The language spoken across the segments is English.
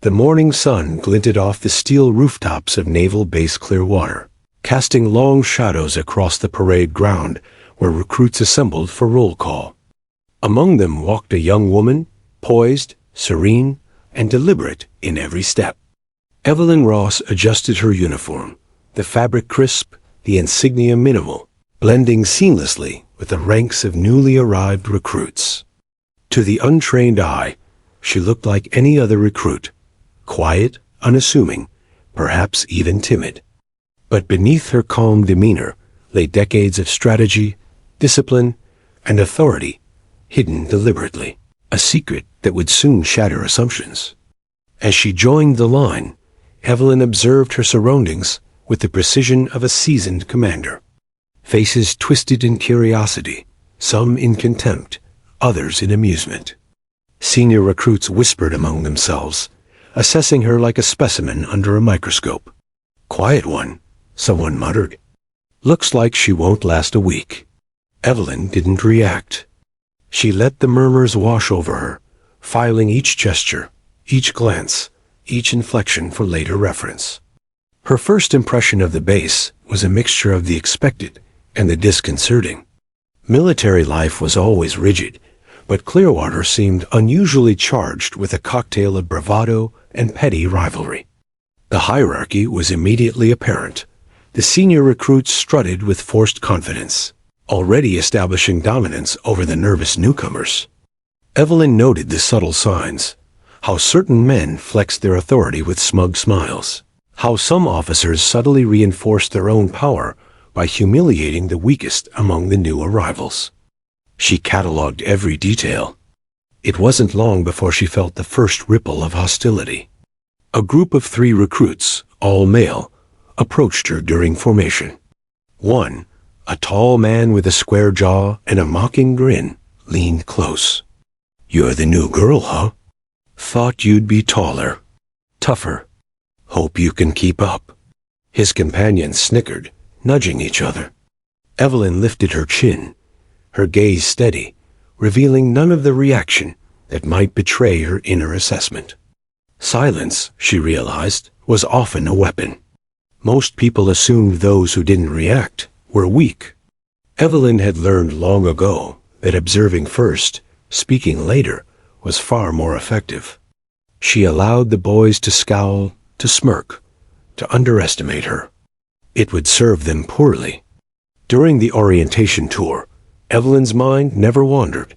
The morning sun glinted off the steel rooftops of Naval Base Clearwater, casting long shadows across the parade ground where recruits assembled for roll call. Among them walked a young woman, poised, serene, and deliberate in every step. Evelyn Ross adjusted her uniform, the fabric crisp, the insignia minimal, blending seamlessly with the ranks of newly arrived recruits. To the untrained eye, she looked like any other recruit, quiet, unassuming, perhaps even timid. But beneath her calm demeanor lay decades of strategy, discipline, and authority, hidden deliberately, a secret that would soon shatter assumptions. As she joined the line, Evelyn observed her surroundings with the precision of a seasoned commander. Faces twisted in curiosity, some in contempt, others in amusement. Senior recruits whispered among themselves, assessing her like a specimen under a microscope. "Quiet one," someone muttered. "Looks like she won't last a week." Evelyn didn't react. She let the murmurs wash over her, filing each gesture, each glance, each inflection for later reference. Her first impression of the base was a mixture of the expected and the disconcerting. Military life was always rigid, but Clearwater seemed unusually charged with a cocktail of bravado and petty rivalry. The hierarchy was immediately apparent. The senior recruits strutted with forced confidence, already establishing dominance over the nervous newcomers. Evelyn noted the subtle signs, how certain men flexed their authority with smug smiles, how some officers subtly reinforced their own power by humiliating the weakest among the new arrivals. She catalogued every detail. It wasn't long before she felt the first ripple of hostility. A group of 3 recruits, all male, approached her during formation. One, a tall man with a square jaw and a mocking grin, leaned close. "You're the new girl, huh? Thought you'd be taller, tougher. Hope you can keep up." His companions snickered, nudging each other. Evelyn lifted her chin, her gaze steady, revealing none of the reaction that might betray her inner assessment. Silence, she realized, was often a weapon. Most people assumed those who didn't react were weak. Evelyn had learned long ago that observing first, speaking later, was far more effective. She allowed the boys to scowl, to smirk, to underestimate her. It would serve them poorly. During the orientation tour, Evelyn's mind never wandered.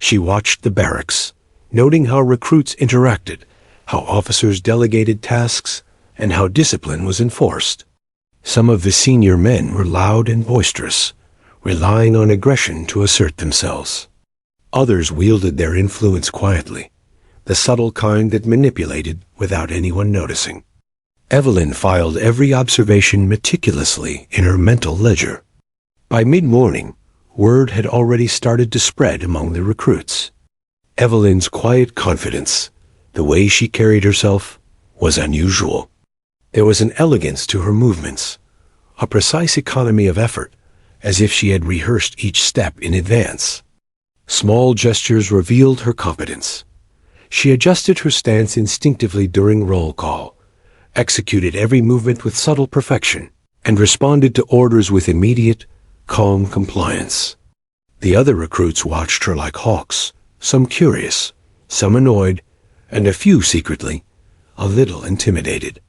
She watched the barracks, noting how recruits interacted, how officers delegated tasks, and how discipline was enforced. Some of the senior men were loud and boisterous, relying on aggression to assert themselves. Others wielded their influence quietly, the subtle kind that manipulated without anyone noticing. Evelyn filed every observation meticulously in her mental ledger. By mid-morning, word had already started to spread among the recruits. Evelyn's quiet confidence, the way she carried herself, was unusual. There was an elegance to her movements, a precise economy of effort, as if she had rehearsed each step in advance. Small gestures revealed her competence. She adjusted her stance instinctively during roll call, executed every movement with subtle perfection, and responded to orders with immediate, calm compliance. The other recruits watched her like hawks, some curious, some annoyed, and a few secretly, a little intimidated.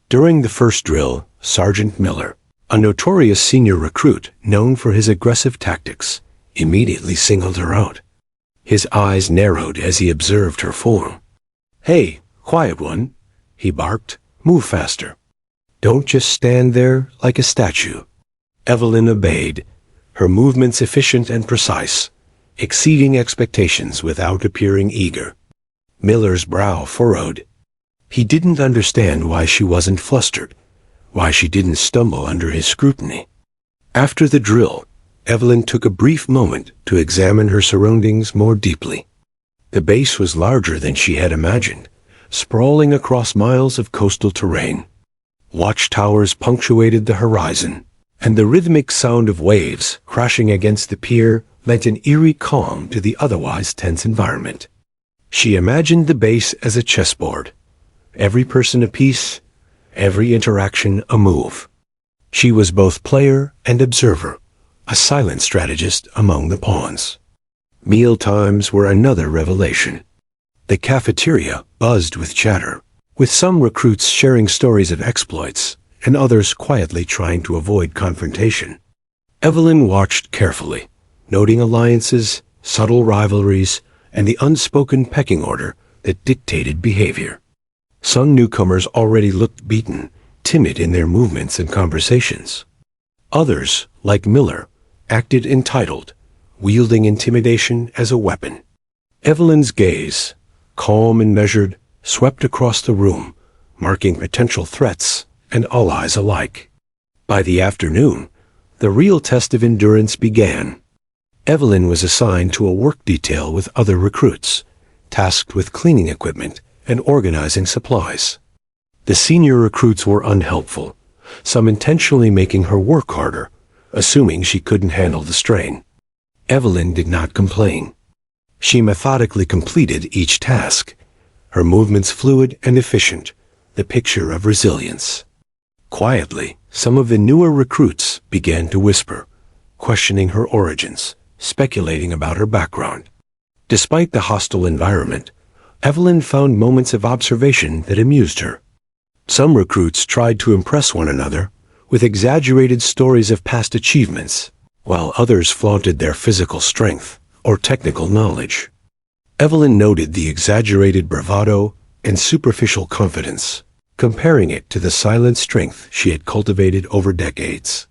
During the first drill, Sergeant Miller, a notorious senior recruit known for his aggressive tactics, immediately singled her out. His eyes narrowed as he observed her form. "Hey, quiet one," he barked. "Move faster. Don't just stand there like a statue." Evelyn obeyed, her movements efficient and precise, exceeding expectations without appearing eager. Miller's brow furrowed. He didn't understand why she wasn't flustered, why she didn't stumble under his scrutiny. After the drill, Evelyn took a brief moment to examine her surroundings more deeply. The base was larger than she had imagined, sprawling across miles of coastal terrain. Watchtowers punctuated the horizon, and the rhythmic sound of waves crashing against the pier lent an eerie calm to the otherwise tense environment. She imagined the base as a chessboard, every person a piece, every interaction a move. She was both player and observer, a silent strategist among the pawns. Meal times were another revelation. The cafeteria buzzed with chatter, with some recruits sharing stories of exploits and others quietly trying to avoid confrontation. Evelyn watched carefully, noting alliances, subtle rivalries, and the unspoken pecking order that dictated behavior. Some newcomers already looked beaten, timid in their movements and conversations. Others, like Miller, acted entitled, wielding intimidation as a weapon. Evelyn's gaze, calm and measured, swept across the room, marking potential threats and allies alike. By the afternoon, the real test of endurance began. Evelyn was assigned to a work detail with other recruits, tasked with cleaning equipment and organizing supplies. The senior recruits were unhelpful, some intentionally making her work harder, assuming she couldn't handle the strain. Evelyn did not complain. She methodically completed each task, her movements fluid and efficient, the picture of resilience. Quietly, some of the newer recruits began to whisper, questioning her origins, speculating about her background. Despite the hostile environment, Evelyn found moments of observation that amused her. Some recruits tried to impress one another with exaggerated stories of past achievements, while others flaunted their physical strength or technical knowledge. Evelyn noted the exaggerated bravado and superficial confidence, comparing it to the silent strength she had cultivated over decades.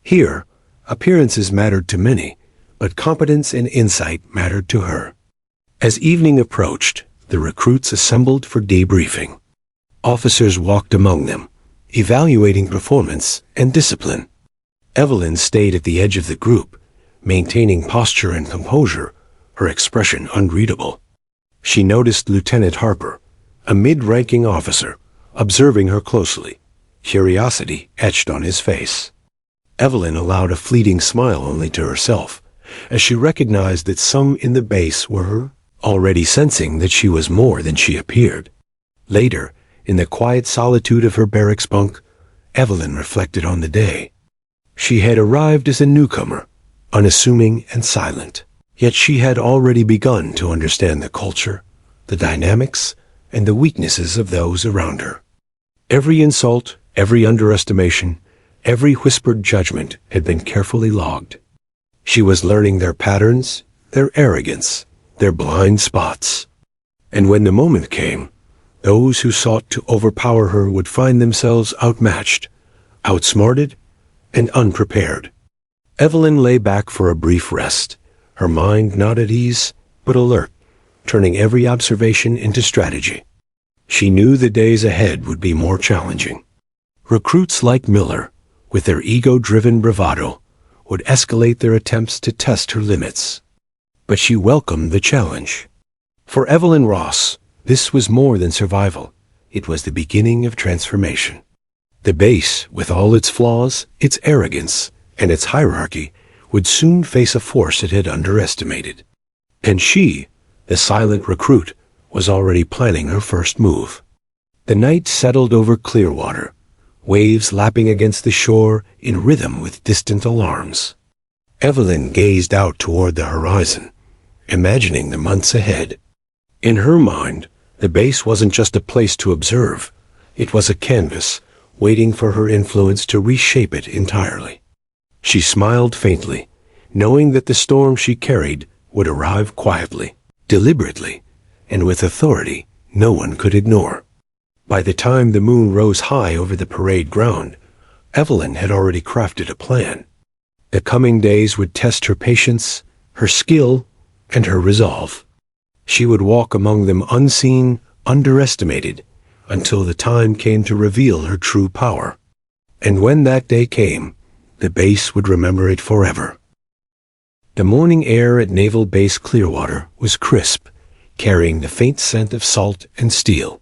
Here, appearances mattered to many, but competence and insight mattered to her. As evening approached, the recruits assembled for debriefing. Officers walked among them, evaluating performance and discipline. Evelyn stayed at the edge of the group, maintaining posture and composure, her expression unreadable. She noticed Lieutenant Harper, a mid-ranking officer, observing her closely, curiosity etched on his face. Evelyn allowed a fleeting smile only to herself, as she recognized that some in the base were already sensing that she was more than she appeared. Later, in the quiet solitude of her barracks bunk, Evelyn reflected on the day. She had arrived as a newcomer, unassuming and silent, yet she had already begun to understand the culture, the dynamics, and the weaknesses of those around her. Every insult, every underestimation, every whispered judgment had been carefully logged. She was learning their patterns, their arrogance, their blind spots. And when the moment came, those who sought to overpower her would find themselves outmatched, outsmarted, and unprepared. Evelyn lay back for a brief rest, her mind not at ease, but alert, turning every observation into strategy. She knew the days ahead would be more challenging. Recruits like Miller, with their ego-driven bravado, would escalate their attempts to test her limits. But she welcomed the challenge. For Evelyn Ross, this was more than survival. It was the beginning of transformation. The base, with all its flaws, its arrogance, and its hierarchy, would soon face a force it had underestimated. And she, the silent recruit, was already planning her first move. The night settled over Clearwater, waves lapping against the shore in rhythm with distant alarms. Evelyn gazed out toward the horizon, imagining the months ahead. In her mind, the base wasn't just a place to observe. It was a canvas, waiting for her influence to reshape it entirely. She smiled faintly, knowing that the storm she carried would arrive quietly, deliberately, and with authority no one could ignore. By the time the moon rose high over the parade ground, Evelyn had already crafted a plan. The coming days would test her patience, her skill, and her resolve. She would walk among them unseen, underestimated, until the time came to reveal her true power. And when that day came, the base would remember it forever. The morning air at Naval Base Clearwater was crisp, carrying the faint scent of salt and steel.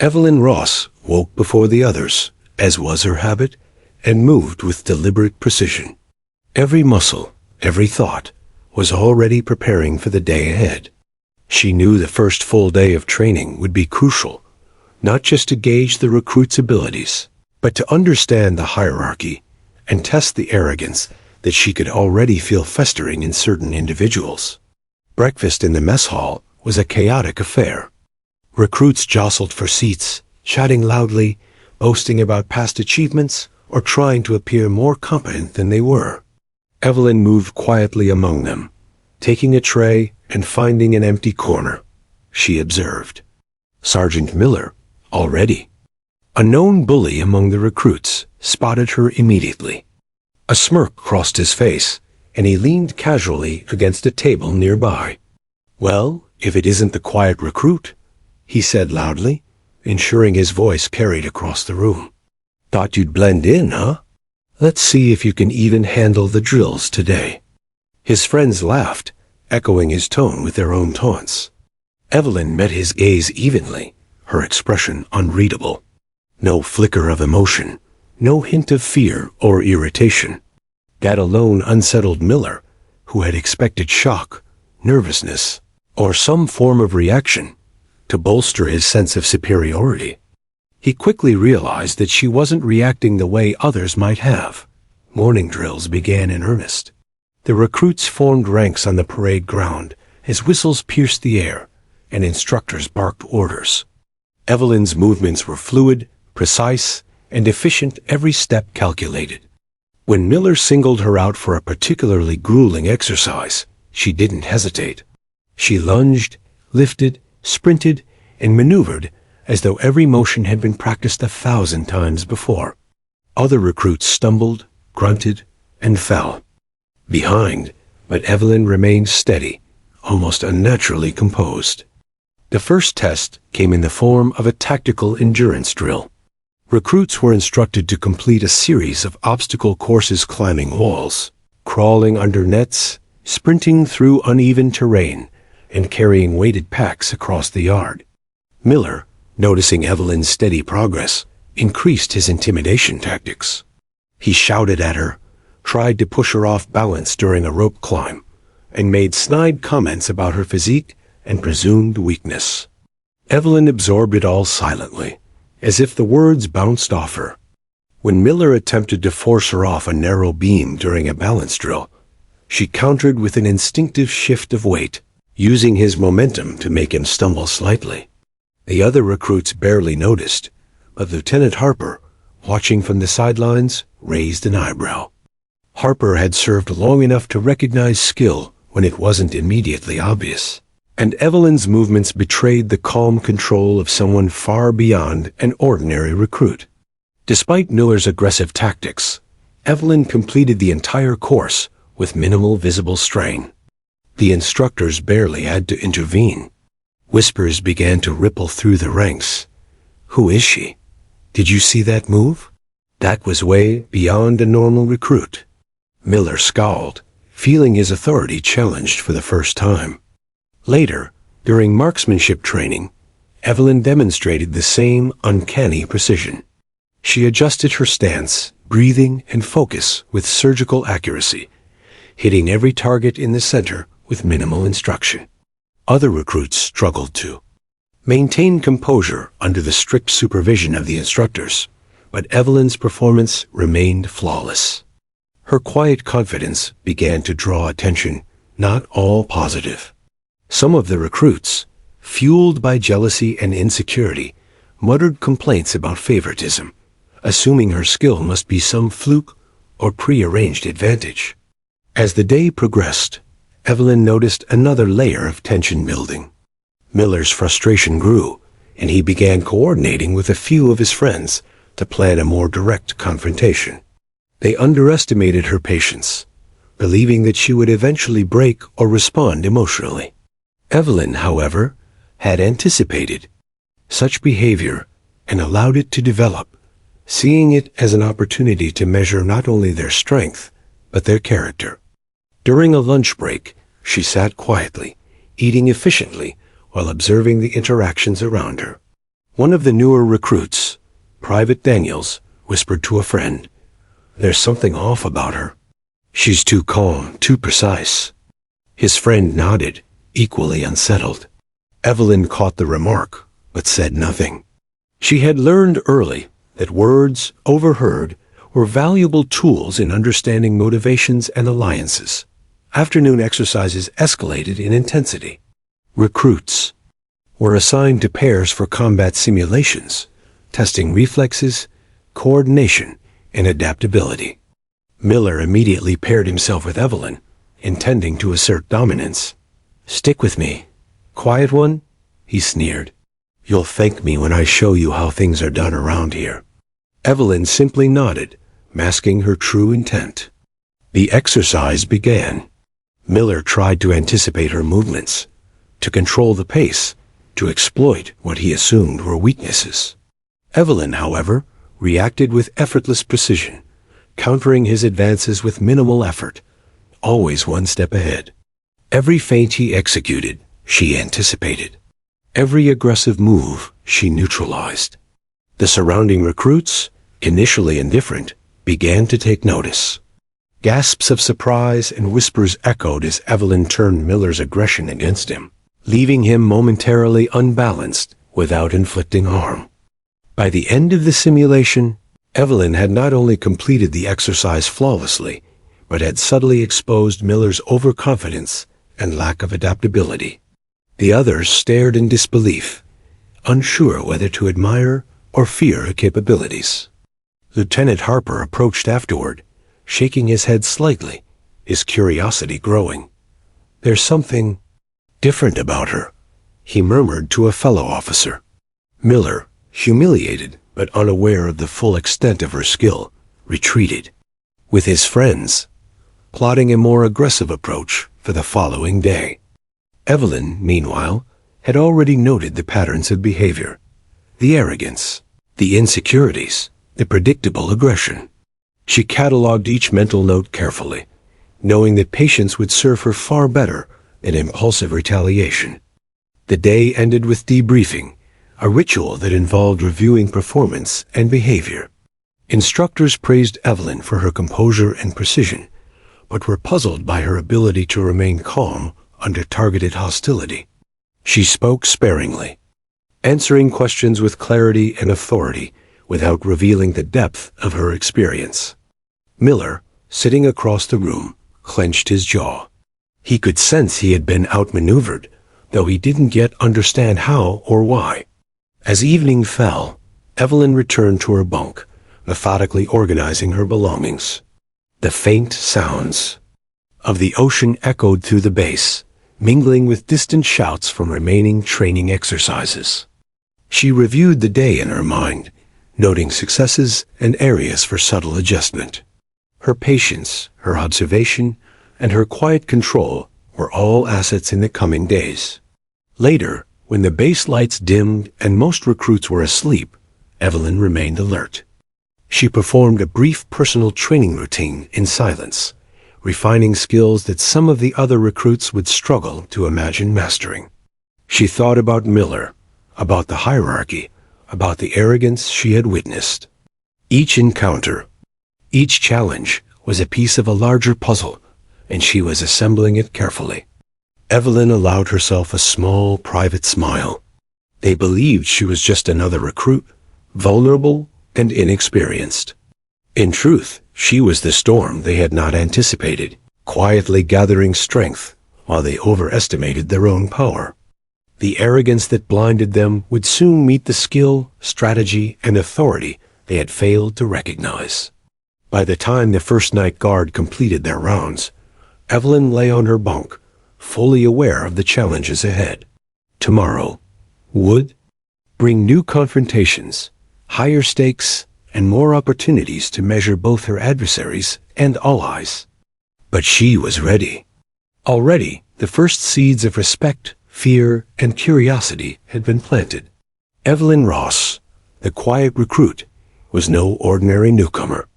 Evelyn Ross woke before the others, as was her habit, and moved with deliberate precision. Every muscle, every thought, was already preparing for the day ahead. She knew the first full day of training would be crucial, not just to gauge the recruit's abilities, but to understand the hierarchy and test the arrogance that she could already feel festering in certain individuals. Breakfast in the mess hall was a chaotic affair. Recruits jostled for seats, chatting loudly, boasting about past achievements, or trying to appear more competent than they were. Evelyn moved quietly among them, taking a tray and finding an empty corner. She observed Sergeant Miller, already. A known bully among the recruits spotted her immediately. A smirk crossed his face, and he leaned casually against a table nearby. "Well, if it isn't the quiet recruit," he said loudly, ensuring his voice carried across the room. "Thought you'd blend in, huh? Let's see if you can even handle the drills today." His friends laughed, echoing his tone with their own taunts. Evelyn met his gaze evenly, her expression unreadable. No flicker of emotion, no hint of fear or irritation. That alone unsettled Miller, who had expected shock, nervousness, or some form of reaction to bolster his sense of superiority. He quickly realized that she wasn't reacting the way others might have. Morning drills began in earnest. The recruits formed ranks on the parade ground as whistles pierced the air and instructors barked orders. Evelyn's movements were fluid, precise, and efficient, every step calculated. When Miller singled her out for a particularly grueling exercise, she didn't hesitate. She lunged, lifted, sprinted, and maneuvered as though every motion had been practiced 1,000 times before. Other recruits stumbled, grunted, and fell behind, but Evelyn remained steady, almost unnaturally composed. The first test came in the form of a tactical endurance drill. Recruits were instructed to complete a series of obstacle courses, climbing walls, crawling under nets, sprinting through uneven terrain, and carrying weighted packs across the yard. Miller, noticing Evelyn's steady progress, increased his intimidation tactics. He shouted at her, tried to push her off balance during a rope climb, and made snide comments about her physique and presumed weakness. Evelyn absorbed it all silently, as if the words bounced off her. When Miller attempted to force her off a narrow beam during a balance drill, she countered with an instinctive shift of weight, using his momentum to make him stumble slightly. The other recruits barely noticed, but Lieutenant Harper, watching from the sidelines, raised an eyebrow. Harper had served long enough to recognize skill when it wasn't immediately obvious, and Evelyn's movements betrayed the calm control of someone far beyond an ordinary recruit. Despite Miller's aggressive tactics, Evelyn completed the entire course with minimal visible strain. The instructors barely had to intervene. Whispers began to ripple through the ranks. "Who is she? Did you see that move?" That was way beyond a normal recruit. Miller scowled, feeling his authority challenged for the first time. Later, during marksmanship training, Evelyn demonstrated the same uncanny precision. She adjusted her stance, breathing, and focus with surgical accuracy, hitting every target in the center with minimal instruction. Other recruits struggled to maintain composure under the strict supervision of the instructors, but Evelyn's performance remained flawless. Her quiet confidence began to draw attention, not all positive. Some of the recruits, fueled by jealousy and insecurity, muttered complaints about favoritism, assuming her skill must be some fluke or prearranged advantage. As the day progressed, Evelyn noticed another layer of tension building. Miller's frustration grew, and he began coordinating with a few of his friends to plan a more direct confrontation. They underestimated her patience, believing that she would eventually break or respond emotionally. Evelyn, however, had anticipated such behavior and allowed it to develop, seeing it as an opportunity to measure not only their strength, but their character. During a lunch break, she sat quietly, eating efficiently while observing the interactions around her. One of the newer recruits, Private Daniels, whispered to a friend, "There's something off about her. She's too calm, too precise." His friend nodded, equally unsettled. Evelyn caught the remark, but said nothing. She had learned early that words, overheard, were valuable tools in understanding motivations and alliances. Afternoon exercises escalated in intensity. Recruits were assigned to pairs for combat simulations, testing reflexes, coordination, and adaptability. Miller immediately paired himself with Evelyn, intending to assert dominance. "Stick with me, quiet one," he sneered. "You'll thank me when I show you how things are done around here." Evelyn simply nodded, masking her true intent. The exercise began. Miller tried to anticipate her movements, to control the pace, to exploit what he assumed were weaknesses. Evelyn, however, reacted with effortless precision, countering his advances with minimal effort, always one step ahead. Every feint he executed, she anticipated. Every aggressive move, she neutralized. The surrounding recruits, initially indifferent, began to take notice. Gasps of surprise and whispers echoed as Evelyn turned Miller's aggression against him, leaving him momentarily unbalanced without inflicting harm. By the end of the simulation, Evelyn had not only completed the exercise flawlessly, but had subtly exposed Miller's overconfidence and lack of adaptability. The others stared in disbelief, unsure whether to admire or fear her capabilities. Lieutenant Harper approached afterward, shaking his head slightly, his curiosity growing. "There's something different about her," he murmured to a fellow officer. Miller, humiliated but unaware of the full extent of her skill, retreated, with his friends plotting a more aggressive approach for the following day. Evelyn, meanwhile, had already noted the patterns of behavior, the arrogance, the insecurities, the predictable aggression. She catalogued each mental note carefully, knowing that patience would serve her far better than impulsive retaliation. The day ended with debriefing, a ritual that involved reviewing performance and behavior. Instructors praised Evelyn for her composure and precision, but were puzzled by her ability to remain calm under targeted hostility. She spoke sparingly, answering questions with clarity and authority without revealing the depth of her experience. Miller, sitting across the room, clenched his jaw. He could sense he had been outmaneuvered, though he didn't yet understand how or why. As evening fell, Evelyn returned to her bunk, methodically organizing her belongings. The faint sounds of the ocean echoed through the base, mingling with distant shouts from remaining training exercises. She reviewed the day in her mind, noting successes and areas for subtle adjustment. Her patience, her observation, and her quiet control were all assets in the coming days. Later, when the base lights dimmed and most recruits were asleep, Evelyn remained alert. She performed a brief personal training routine in silence, refining skills that some of the other recruits would struggle to imagine mastering. She thought about Miller, about the hierarchy, about the arrogance she had witnessed. Each encounter, each challenge was a piece of a larger puzzle, and she was assembling it carefully. Evelyn allowed herself a small, private smile. They believed she was just another recruit, vulnerable and inexperienced. In truth, she was the storm they had not anticipated, quietly gathering strength while they overestimated their own power. The arrogance that blinded them would soon meet the skill, strategy, and authority they had failed to recognize. By the time the first night guard completed their rounds, Evelyn lay on her bunk, fully aware of the challenges ahead. Tomorrow would bring new confrontations, higher stakes, and more opportunities to measure both her adversaries and allies. But she was ready. Already, the first seeds of respect, fear, and curiosity had been planted. Evelyn Ross, the quiet recruit, was no ordinary newcomer.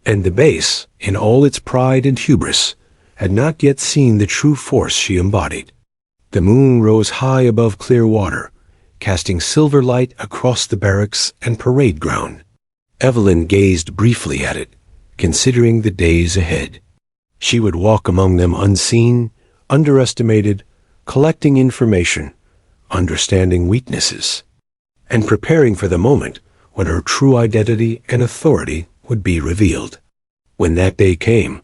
And the base, in all its pride and hubris, had not yet seen the true force she embodied. The moon rose high above clear water, casting silver light across the barracks and parade ground. Evelyn gazed briefly at it, considering the days ahead. She would walk among them unseen, underestimated, collecting information, understanding weaknesses. and preparing for the moment when her true identity and authority would be revealed. When that day came,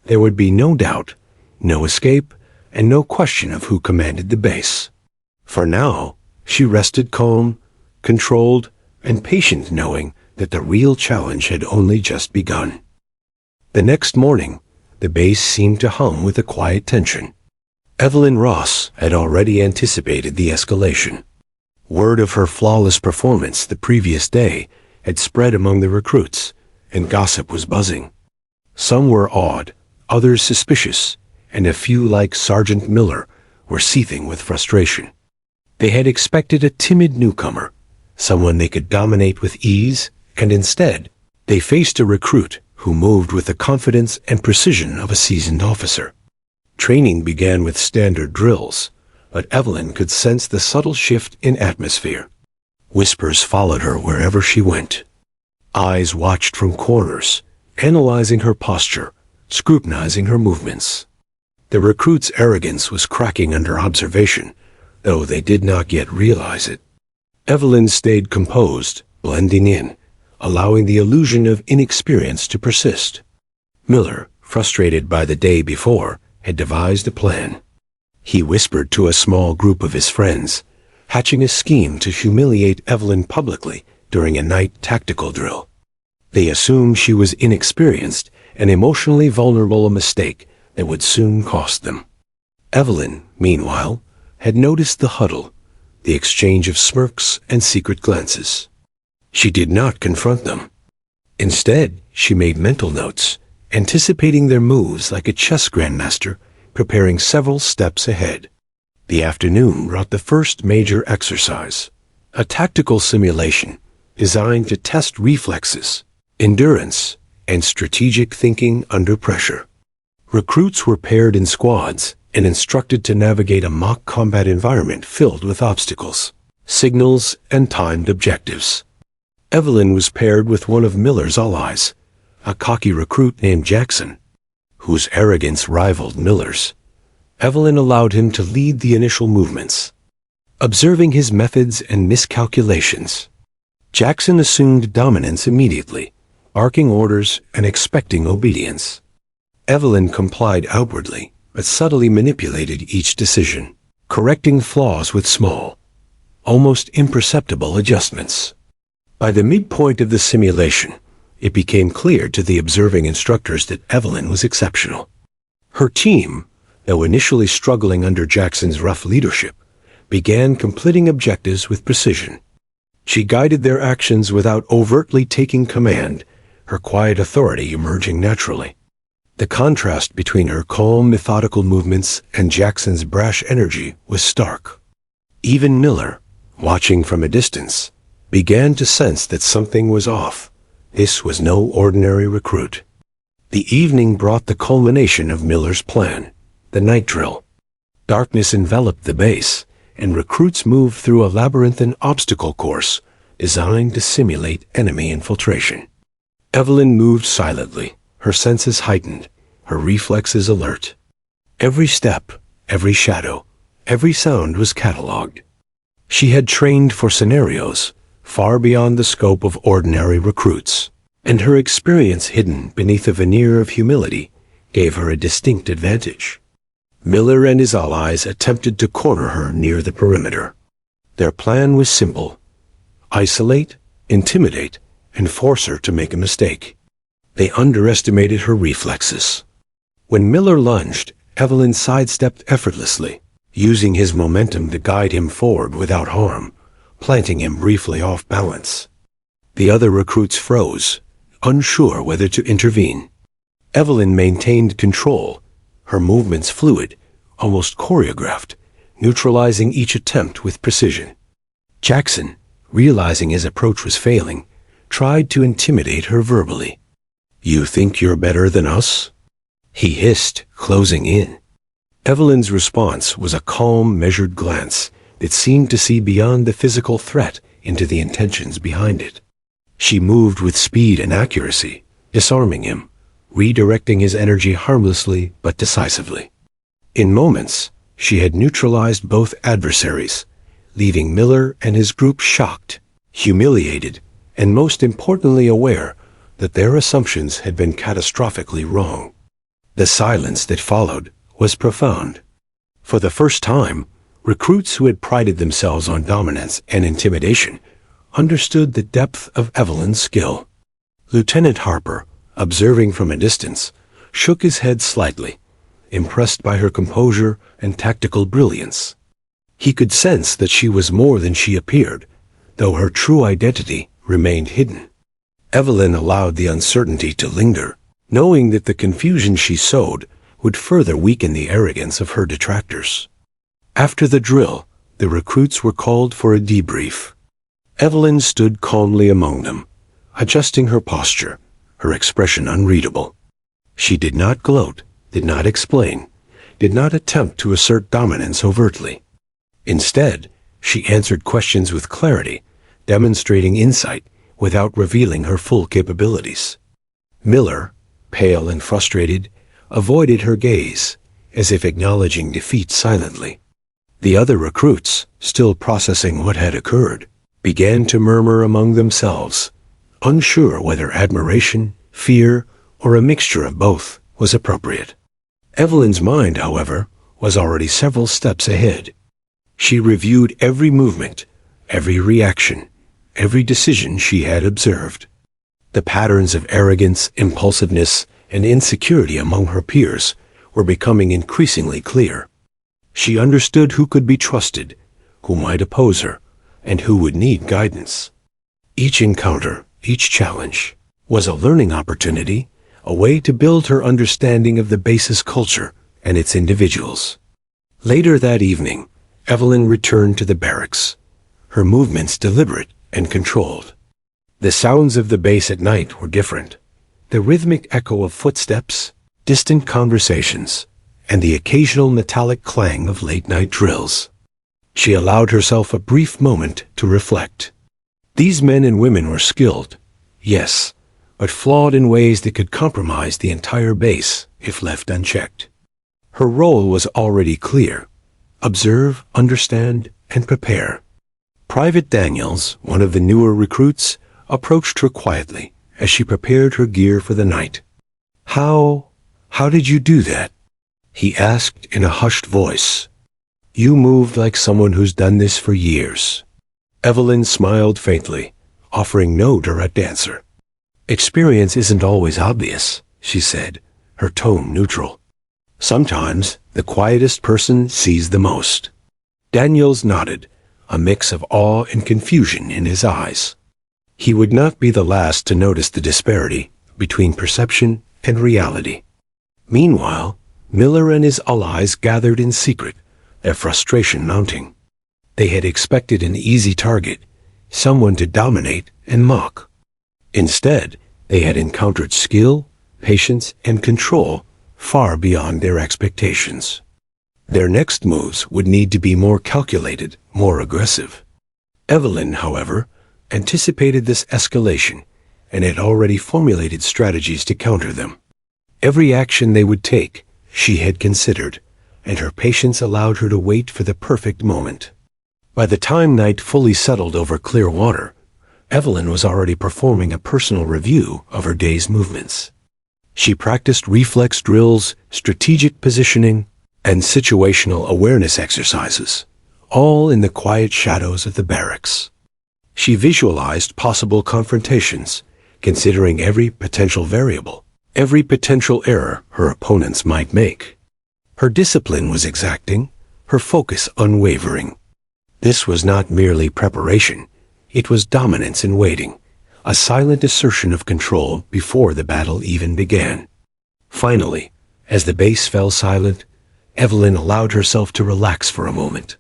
there would be no doubt, no escape, and no question of who commanded the base. For now, she rested calm, controlled, and patient, knowing that the real challenge had only just begun. The next morning, the base seemed to hum with a quiet tension. Evelyn Ross had already anticipated the escalation. Word of her flawless performance the previous day had spread among the recruits, and gossip was buzzing. Some were awed, others suspicious, and a few, like Sergeant Miller, were seething with frustration. They had expected a timid newcomer, someone they could dominate with ease, and instead, they faced a recruit who moved with the confidence and precision of a seasoned officer. Training began with standard drills, but Evelyn could sense the subtle shift in atmosphere. Whispers followed her wherever she went. Eyes watched from corners, analyzing her posture, scrutinizing her movements. The recruit's arrogance was cracking under observation, though they did not yet realize it. Evelyn stayed composed, blending in, allowing the illusion of inexperience to persist. Miller, frustrated by the day before, had devised a plan. He whispered to a small group of his friends, hatching a scheme to humiliate Evelyn publicly during a night tactical drill. They assumed she was inexperienced and emotionally vulnerable, a mistake that would soon cost them. Evelyn, meanwhile, had noticed the huddle, the exchange of smirks and secret glances. She did not confront them. Instead, she made mental notes, anticipating their moves like a chess grandmaster, preparing several steps ahead. The afternoon brought the first major exercise, a tactical simulation designed to test reflexes, endurance, and strategic thinking under pressure. Recruits were paired in squads and instructed to navigate a mock combat environment filled with obstacles, signals, and timed objectives. Evelyn was paired with one of Miller's allies, a cocky recruit named Jackson, whose arrogance rivaled Miller's. Evelyn allowed him to lead the initial movements. Observing his methods and miscalculations, Jackson assumed dominance immediately, barking orders and expecting obedience. Evelyn complied outwardly, but subtly manipulated each decision, correcting flaws with small, almost imperceptible adjustments. By the midpoint of the simulation, it became clear to the observing instructors that Evelyn was exceptional. Her team, though initially struggling under Jackson's rough leadership, began completing objectives with precision. She guided their actions without overtly taking command, her quiet authority emerging naturally. The contrast between her calm, methodical movements and Jackson's brash energy was stark. Even Miller, watching from a distance, began to sense that something was off. This was no ordinary recruit. The evening brought the culmination of Miller's plan, the night drill. Darkness enveloped the base, and recruits moved through a labyrinthine obstacle course designed to simulate enemy infiltration. Evelyn moved silently, her senses heightened, her reflexes alert. Every step, every shadow, every sound was catalogued. She had trained for scenarios far beyond the scope of ordinary recruits, and her experience hidden beneath a veneer of humility gave her a distinct advantage. Miller and his allies attempted to corner her near the perimeter. Their plan was simple: isolate, intimidate, and force her to make a mistake. They underestimated her reflexes. When Miller lunged, Evelyn sidestepped effortlessly, using his momentum to guide him forward without harm, planting him briefly off balance. The other recruits froze, unsure whether to intervene. Evelyn maintained control, her movements fluid, almost choreographed, neutralizing each attempt with precision. Jackson, realizing his approach was failing, tried to intimidate her verbally. "You think you're better than us?" he hissed, closing in. Evelyn's response was a calm, measured glance that seemed to see beyond the physical threat into the intentions behind it. She moved with speed and accuracy, disarming him, redirecting his energy harmlessly but decisively. In moments, she had neutralized both adversaries, leaving Miller and his group shocked humiliated, and most importantly aware that their assumptions had been catastrophically wrong. The silence that followed was profound. For the first time, recruits who had prided themselves on dominance and intimidation understood the depth of Evelyn's skill. Lieutenant Harper, observing from a distance, shook his head slightly, impressed by her composure and tactical brilliance. He could sense that she was more than she appeared, though her true identity remained hidden. Evelyn allowed the uncertainty to linger, knowing that the confusion she sowed would further weaken the arrogance of her detractors. After the drill, the recruits were called for a debrief. Evelyn stood calmly among them, adjusting her posture, her expression unreadable. She did not gloat, did not explain, did not attempt to assert dominance overtly. Instead, she answered questions with clarity, demonstrating insight without revealing her full capabilities. Miller, pale and frustrated, avoided her gaze, as if acknowledging defeat silently. The other recruits, still processing what had occurred, began to murmur among themselves, unsure whether admiration, fear, or a mixture of both was appropriate. Evelyn's mind, however, was already several steps ahead. She reviewed every movement, every reaction, every decision she had observed. The patterns of arrogance, impulsiveness, and insecurity among her peers were becoming increasingly clear. She understood who could be trusted, who might oppose her, and who would need guidance. Each encounter, each challenge, was a learning opportunity, a way to build her understanding of the base's culture and its individuals. Later that evening, Evelyn returned to the barracks, her movements deliberate and controlled. The sounds of the base at night were different. The rhythmic echo of footsteps, distant conversations, and the occasional metallic clang of late-night drills. She allowed herself a brief moment to reflect. These men and women were skilled, yes, but flawed in ways that could compromise the entire base if left unchecked. Her role was already clear: observe, understand, and prepare. Private Daniels, one of the newer recruits, approached her quietly as she prepared her gear for the night. How did you do that?" he asked in a hushed voice. "You moved like someone who's done this for years." Evelyn smiled faintly, offering no direct answer. "Experience isn't always obvious," she said, her tone neutral. "Sometimes the quietest person sees the most." Daniels nodded, a mix of awe and confusion in his eyes. He would not be the last to notice the disparity between perception and reality. Meanwhile, Miller and his allies gathered in secret, their frustration mounting. They had expected an easy target, someone to dominate and mock. Instead, they had encountered skill, patience, and control far beyond their expectations. Their next moves would need to be more calculated, more aggressive. Evelyn, however, anticipated this escalation and had already formulated strategies to counter them. Every action they would take, she had considered, and her patience allowed her to wait for the perfect moment. By the time night fully settled over clear water, Evelyn was already performing a personal review of her day's movements. She practiced reflex drills, strategic positioning, and situational awareness exercises, all in the quiet shadows of the barracks. She visualized possible confrontations, considering every potential variable, every potential error her opponents might make. Her discipline was exacting, her focus unwavering. This was not merely preparation, it was dominance in waiting, a silent assertion of control before the battle even began. Finally, as the base fell silent, Evelyn allowed herself to relax for a moment.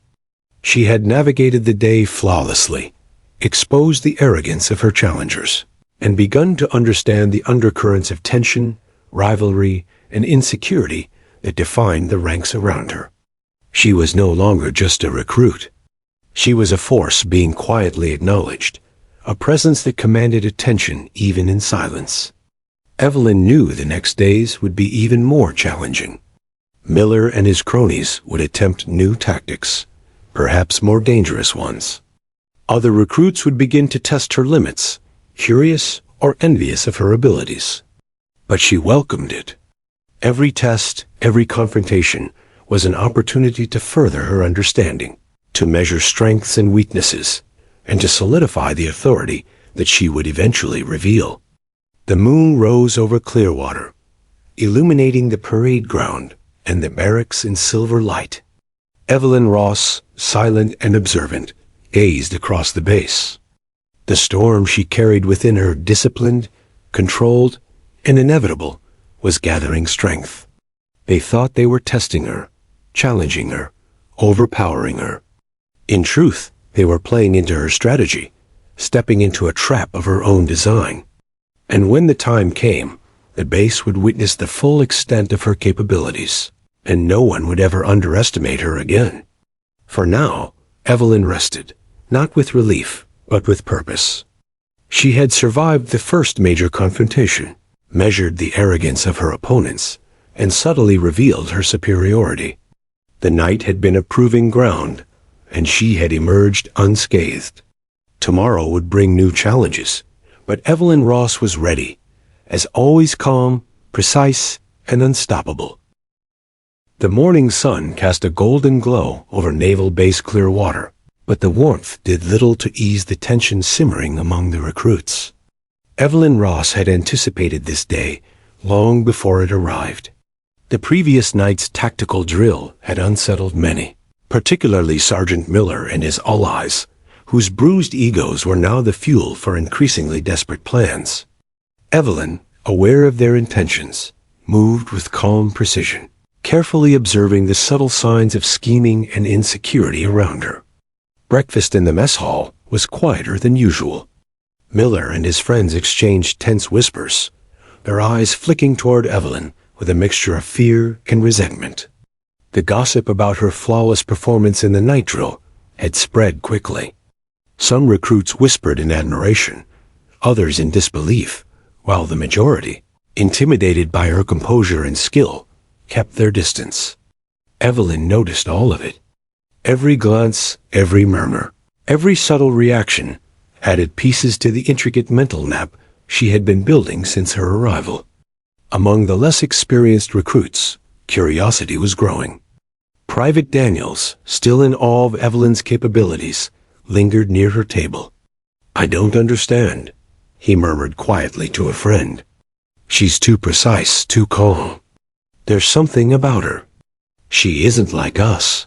She had navigated the day flawlessly, exposed the arrogance of her challengers, and begun to understand the undercurrents of tension, rivalry, and insecurity that defined the ranks around her. She was no longer just a recruit. She was a force being quietly acknowledged, a presence that commanded attention even in silence. Evelyn knew the next days would be even more challenging. Miller and his cronies would attempt new tactics, perhaps more dangerous ones. Other recruits would begin to test her limits, curious or envious of her abilities. But she welcomed it. Every test, every confrontation was an opportunity to further her understanding, to measure strengths and weaknesses, and to solidify the authority that she would eventually reveal. The moon rose over Clearwater, illuminating the parade ground and the barracks in silver light. Evelyn Ross, silent and observant, gazed across the base. The storm she carried within her, disciplined, controlled, and inevitable, was gathering strength. They thought they were testing her, challenging her, overpowering her. In truth, they were playing into her strategy, stepping into a trap of her own design. And when the time came, the base would witness the full extent of her capabilities, and no one would ever underestimate her again. For now, Evelyn rested, not with relief, but with purpose. She had survived the first major confrontation, measured the arrogance of her opponents, and subtly revealed her superiority. The night had been a proving ground, and she had emerged unscathed. Tomorrow would bring new challenges, but Evelyn Ross was ready, as always calm, precise, and unstoppable. The morning sun cast a golden glow over Naval Base Clearwater, but the warmth did little to ease the tension simmering among the recruits. Evelyn Ross had anticipated this day long before it arrived. The previous night's tactical drill had unsettled many, particularly Sergeant Miller and his allies, whose bruised egos were now the fuel for increasingly desperate plans. Evelyn, aware of their intentions, moved with calm precision, carefully observing the subtle signs of scheming and insecurity around her. Breakfast in the mess hall was quieter than usual. Miller and his friends exchanged tense whispers, their eyes flicking toward Evelyn with a mixture of fear and resentment. The gossip about her flawless performance in the night drill had spread quickly. Some recruits whispered in admiration, others in disbelief, while the majority, intimidated by her composure and skill, kept their distance. Evelyn noticed all of it. Every glance, every murmur, every subtle reaction added pieces to the intricate mental map she had been building since her arrival. Among the less experienced recruits, curiosity was growing. Private Daniels, still in awe of Evelyn's capabilities, lingered near her table. "I don't understand," he murmured quietly to a friend. "She's too precise, too calm. There's something about her. She isn't like us."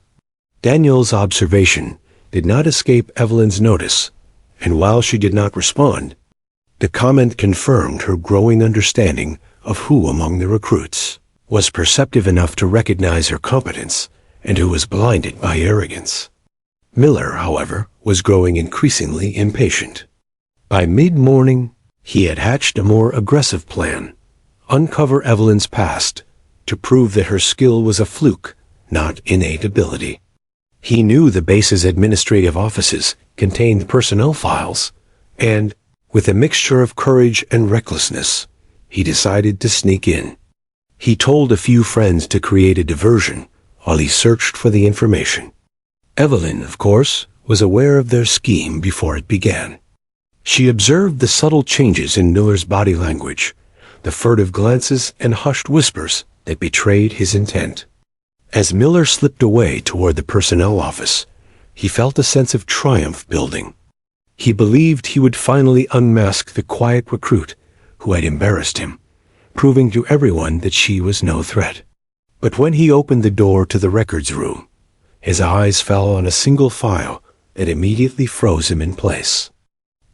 Daniel's observation did not escape Evelyn's notice, and while she did not respond, the comment confirmed her growing understanding of who among the recruits was perceptive enough to recognize her competence and who was blinded by arrogance. Miller, however, was growing increasingly impatient. By mid-morning, he had hatched a more aggressive plan: uncover Evelyn's past, to prove that her skill was a fluke, not innate ability. He knew the base's administrative offices contained personnel files, and, with a mixture of courage and recklessness, he decided to sneak in. He told a few friends to create a diversion while he searched for the information. Evelyn, of course, was aware of their scheme before it began. She observed the subtle changes in Miller's body language, the furtive glances and hushed whispers that betrayed his intent. As Miller slipped away toward the personnel office, he felt a sense of triumph building. He believed he would finally unmask the quiet recruit who had embarrassed him, proving to everyone that she was no threat. But when he opened the door to the records room, his eyes fell on a single file that immediately froze him in place.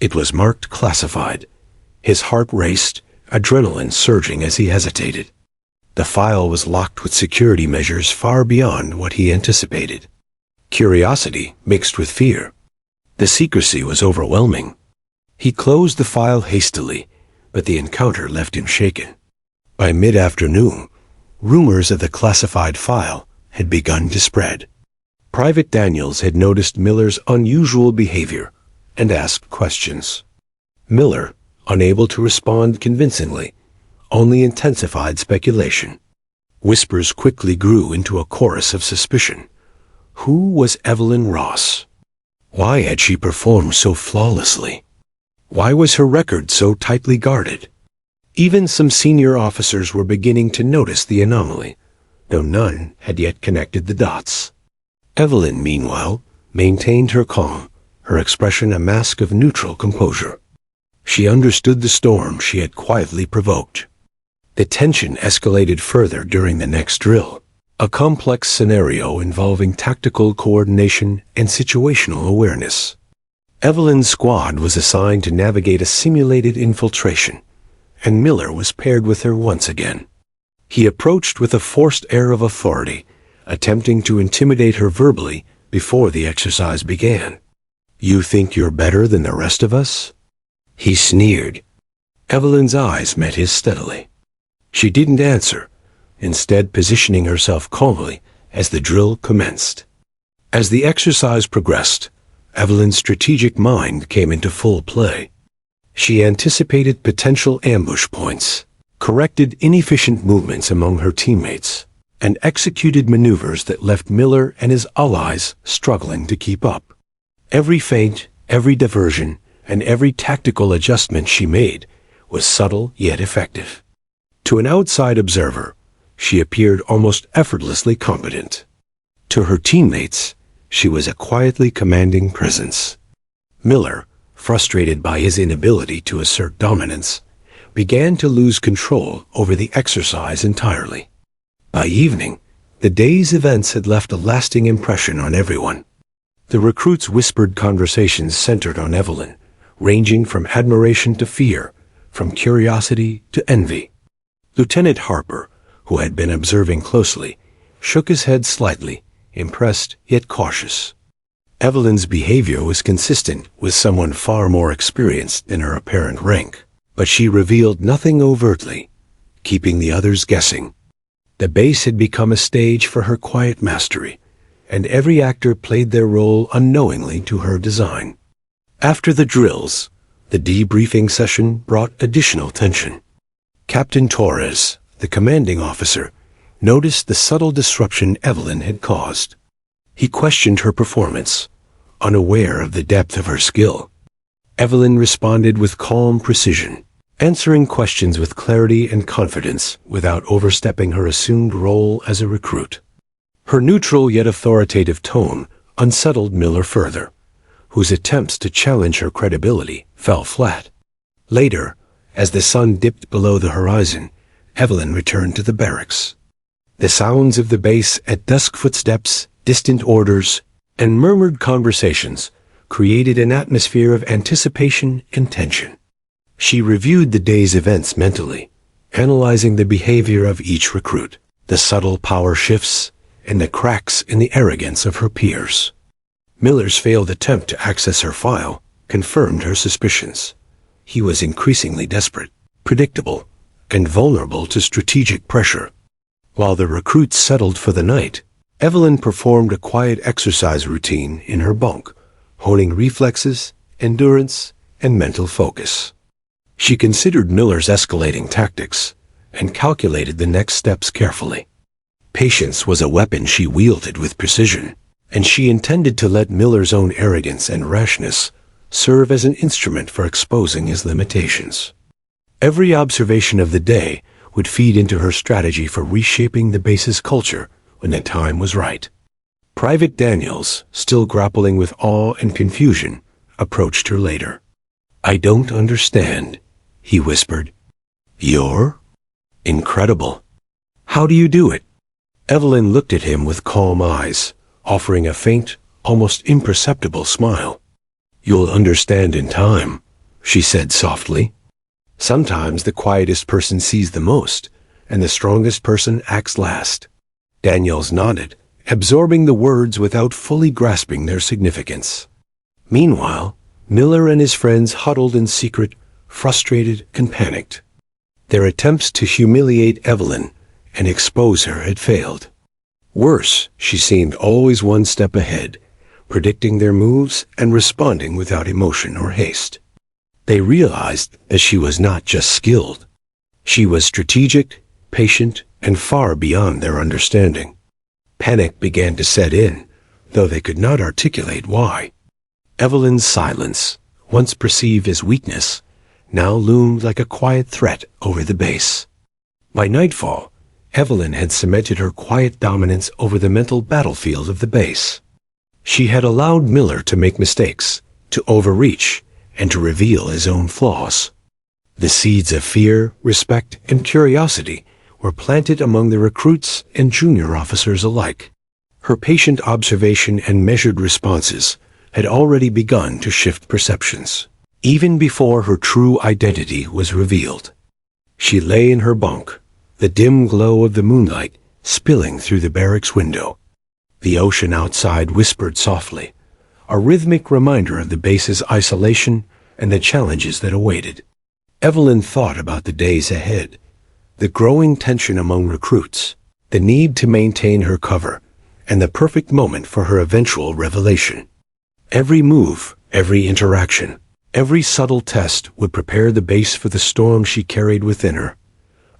It was marked classified. His heart raced, adrenaline surging as he hesitated. The file was locked with security measures far beyond what he anticipated. Curiosity mixed with fear. The secrecy was overwhelming. He closed the file hastily, but the encounter left him shaken. By mid-afternoon, rumors of the classified file had begun to spread. Private Daniels had noticed Miller's unusual behavior and asked questions. Miller, unable to respond convincingly, only intensified speculation. Whispers quickly grew into a chorus of suspicion. Who was Evelyn Ross? Why had she performed so flawlessly? Why was her record so tightly guarded? Even some senior officers were beginning to notice the anomaly, though none had yet connected the dots. Evelyn, meanwhile, maintained her calm, her expression a mask of neutral composure. She understood the storm she had quietly provoked. The tension escalated further during the next drill, a complex scenario involving tactical coordination and situational awareness. Evelyn's squad was assigned to navigate a simulated infiltration, and Miller was paired with her once again. He approached with a forced air of authority, attempting to intimidate her verbally before the exercise began. "You think you're better than the rest of us?" he sneered. Evelyn's eyes met his steadily. She didn't answer, instead positioning herself calmly as the drill commenced. As the exercise progressed, Evelyn's strategic mind came into full play. She anticipated potential ambush points, corrected inefficient movements among her teammates, and executed maneuvers that left Miller and his allies struggling to keep up. Every feint, every diversion, and every tactical adjustment she made was subtle yet effective. To an outside observer, she appeared almost effortlessly competent. To her teammates, she was a quietly commanding presence. Miller, frustrated by his inability to assert dominance, began to lose control over the exercise entirely. By evening, the day's events had left a lasting impression on everyone. The recruits' whispered conversations centered on Evelyn, ranging from admiration to fear, from curiosity to envy. Lieutenant Harper, who had been observing closely, shook his head slightly, impressed yet cautious. Evelyn's behavior was consistent with someone far more experienced in her apparent rank, but she revealed nothing overtly, keeping the others guessing. The base had become a stage for her quiet mastery, and every actor played their role unknowingly to her design. After the drills, the debriefing session brought additional tension. Captain Torres, the commanding officer, noticed the subtle disruption Evelyn had caused. He questioned her performance, unaware of the depth of her skill. Evelyn responded with calm precision, answering questions with clarity and confidence without overstepping her assumed role as a recruit. Her neutral yet authoritative tone unsettled Miller further, whose attempts to challenge her credibility fell flat. Later, as the sun dipped below the horizon, Evelyn returned to the barracks. The sounds of the base at dusk, footsteps, distant orders, and murmured conversations created an atmosphere of anticipation and tension. She reviewed the day's events mentally, analyzing the behavior of each recruit, the subtle power shifts, and the cracks in the arrogance of her peers. Miller's failed attempt to access her file confirmed her suspicions. He was increasingly desperate, predictable, and vulnerable to strategic pressure. While the recruits settled for the night, Evelyn performed a quiet exercise routine in her bunk, honing reflexes, endurance, and mental focus. She considered Miller's escalating tactics and calculated the next steps carefully. Patience was a weapon she wielded with precision, and she intended to let Miller's own arrogance and rashness serve as an instrument for exposing his limitations. Every observation of the day would feed into her strategy for reshaping the base's culture when the time was right. Private Daniels, still grappling with awe and confusion, approached her later. "I don't understand," he whispered. "You're incredible. How do you do it?" Evelyn looked at him with calm eyes, offering a faint, almost imperceptible smile. "You'll understand in time," she said softly. "Sometimes the quietest person sees the most, and the strongest person acts last." Daniels nodded, absorbing the words without fully grasping their significance. Meanwhile, Miller and his friends huddled in secret, frustrated and panicked. Their attempts to humiliate Evelyn and expose her had failed. Worse, she seemed always one step ahead, predicting their moves and responding without emotion or haste. They realized that she was not just skilled. She was strategic, patient, and far beyond their understanding. Panic began to set in, though they could not articulate why. Evelyn's silence, once perceived as weakness, now loomed like a quiet threat over the base. By nightfall, Evelyn had cemented her quiet dominance over the mental battlefield of the base. She had allowed Miller to make mistakes, to overreach, and to reveal his own flaws. The seeds of fear, respect, and curiosity were planted among the recruits and junior officers alike. Her patient observation and measured responses had already begun to shift perceptions, even before her true identity was revealed. She lay in her bunk, the dim glow of the moonlight spilling through the barracks window. The ocean outside whispered softly, a rhythmic reminder of the base's isolation and the challenges that awaited. Evelyn thought about the days ahead, the growing tension among recruits, the need to maintain her cover, and the perfect moment for her eventual revelation. Every move, every interaction, every subtle test would prepare the base for the storm she carried within her,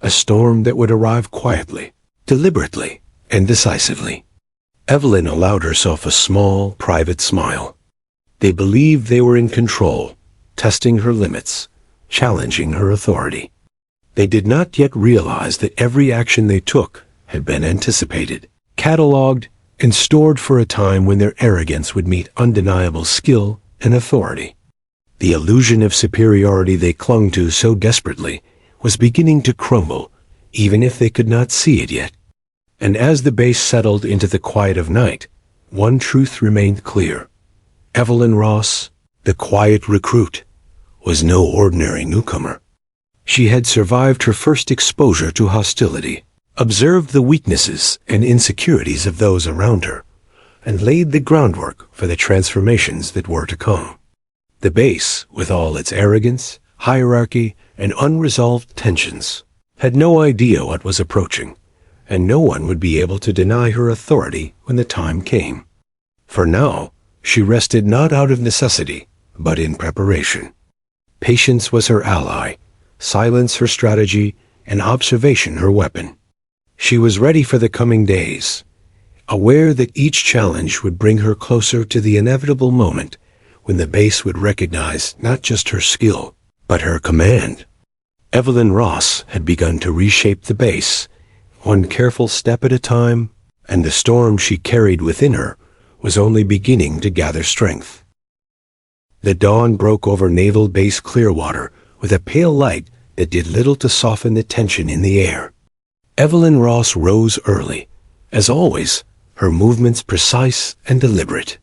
a storm that would arrive quietly, deliberately, and decisively. Evelyn allowed herself a small, private smile. They believed they were in control, testing her limits, challenging her authority. They did not yet realize that every action they took had been anticipated, catalogued, and stored for a time when their arrogance would meet undeniable skill and authority. The illusion of superiority they clung to so desperately was beginning to crumble, even if they could not see it yet. And as the base settled into the quiet of night, one truth remained clear. Evelyn Ross, the quiet recruit, was no ordinary newcomer. She had survived her first exposure to hostility, observed the weaknesses and insecurities of those around her, and laid the groundwork for the transformations that were to come. The base, with all its arrogance, hierarchy, and unresolved tensions, had no idea what was approaching, and no one would be able to deny her authority when the time came. For now, she rested not out of necessity, but in preparation. Patience was her ally, silence her strategy, and observation her weapon. She was ready for the coming days, aware that each challenge would bring her closer to the inevitable moment when the base would recognize not just her skill, but her command. Evelyn Ross had begun to reshape the base, one careful step at a time, and the storm she carried within her was only beginning to gather strength. The dawn broke over Naval Base Clearwater with a pale light that did little to soften the tension in the air. Evelyn Ross rose early. As always, her movements precise and deliberate.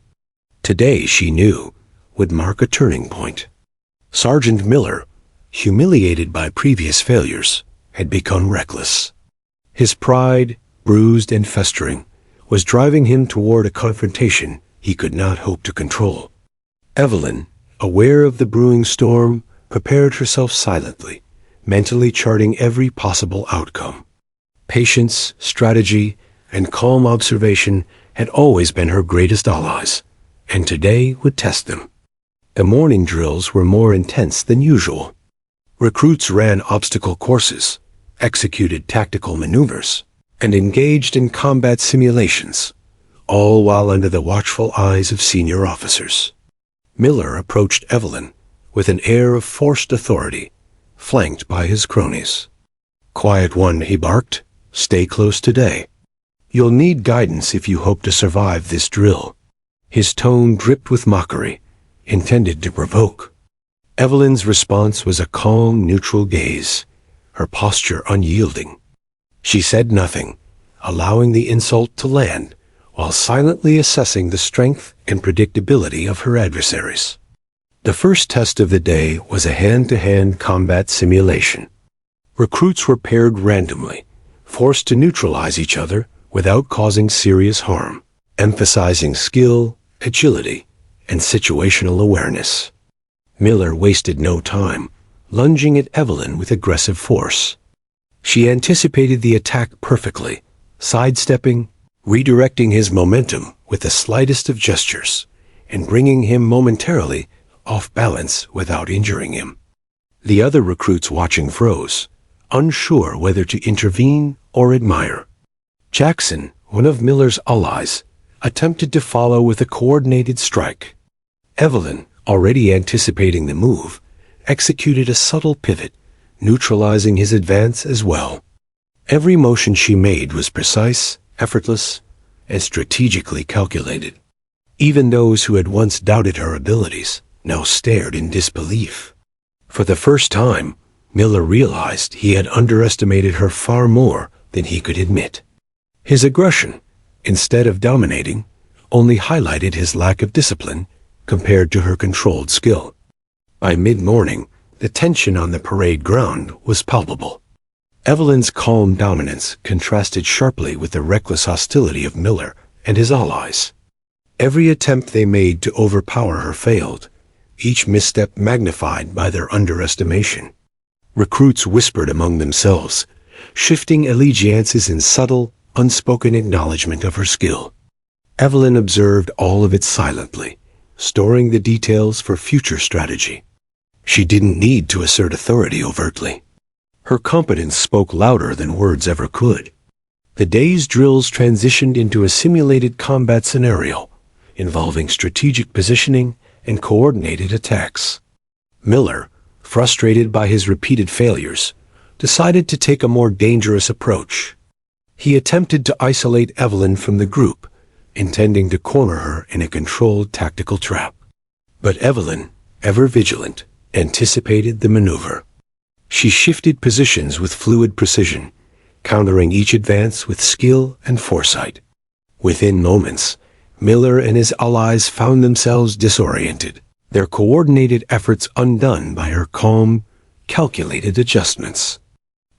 Today, she knew, would mark a turning point. Sergeant Miller, humiliated by previous failures, had become reckless. His pride, bruised and festering, was driving him toward a confrontation he could not hope to control. Evelyn, aware of the brewing storm, prepared herself silently, mentally charting every possible outcome. Patience, strategy, and calm observation had always been her greatest allies, and today would test them. The morning drills were more intense than usual. Recruits ran obstacle courses, executed tactical maneuvers, and engaged in combat simulations, all while under the watchful eyes of senior officers. Miller approached Evelyn with an air of forced authority, flanked by his cronies. "Quiet one," he barked. "Stay close today. You'll need guidance if you hope to survive this drill." His tone dripped with mockery, intended to provoke. Evelyn's response was a calm, neutral gaze, her posture unyielding. She said nothing, allowing the insult to land, while silently assessing the strength and predictability of her adversaries. The first test of the day was a hand-to-hand combat simulation. Recruits were paired randomly, forced to neutralize each other without causing serious harm, emphasizing skill, agility, and situational awareness. Miller wasted no time, lunging at Evelyn with aggressive force. She anticipated the attack perfectly, sidestepping, redirecting his momentum with the slightest of gestures, and bringing him momentarily off balance without injuring him. The other recruits watching froze, unsure whether to intervene or admire. Jackson, one of Miller's allies, attempted to follow with a coordinated strike. Evelyn, already anticipating the move, executed a subtle pivot, neutralizing his advance as well. Every motion she made was precise, effortless, and strategically calculated. Even those who had once doubted her abilities now stared in disbelief. For the first time, Miller realized he had underestimated her far more than he could admit. His aggression, instead of dominating, only highlighted his lack of discipline compared to her controlled skill. By mid-morning, the tension on the parade ground was palpable. Evelyn's calm dominance contrasted sharply with the reckless hostility of Miller and his allies. Every attempt they made to overpower her failed, each misstep magnified by their underestimation. Recruits whispered among themselves, shifting allegiances in subtle, unspoken acknowledgement of her skill. Evelyn observed all of it silently, storing the details for future strategy. She didn't need to assert authority overtly. Her competence spoke louder than words ever could. The day's drills transitioned into a simulated combat scenario, involving strategic positioning and coordinated attacks. Miller, frustrated by his repeated failures, decided to take a more dangerous approach. He attempted to isolate Evelyn from the group, intending to corner her in a controlled tactical trap. But Evelyn, ever vigilant, anticipated the maneuver. She shifted positions with fluid precision, countering each advance with skill and foresight. Within moments, Miller and his allies found themselves disoriented, their coordinated efforts undone by her calm, calculated adjustments.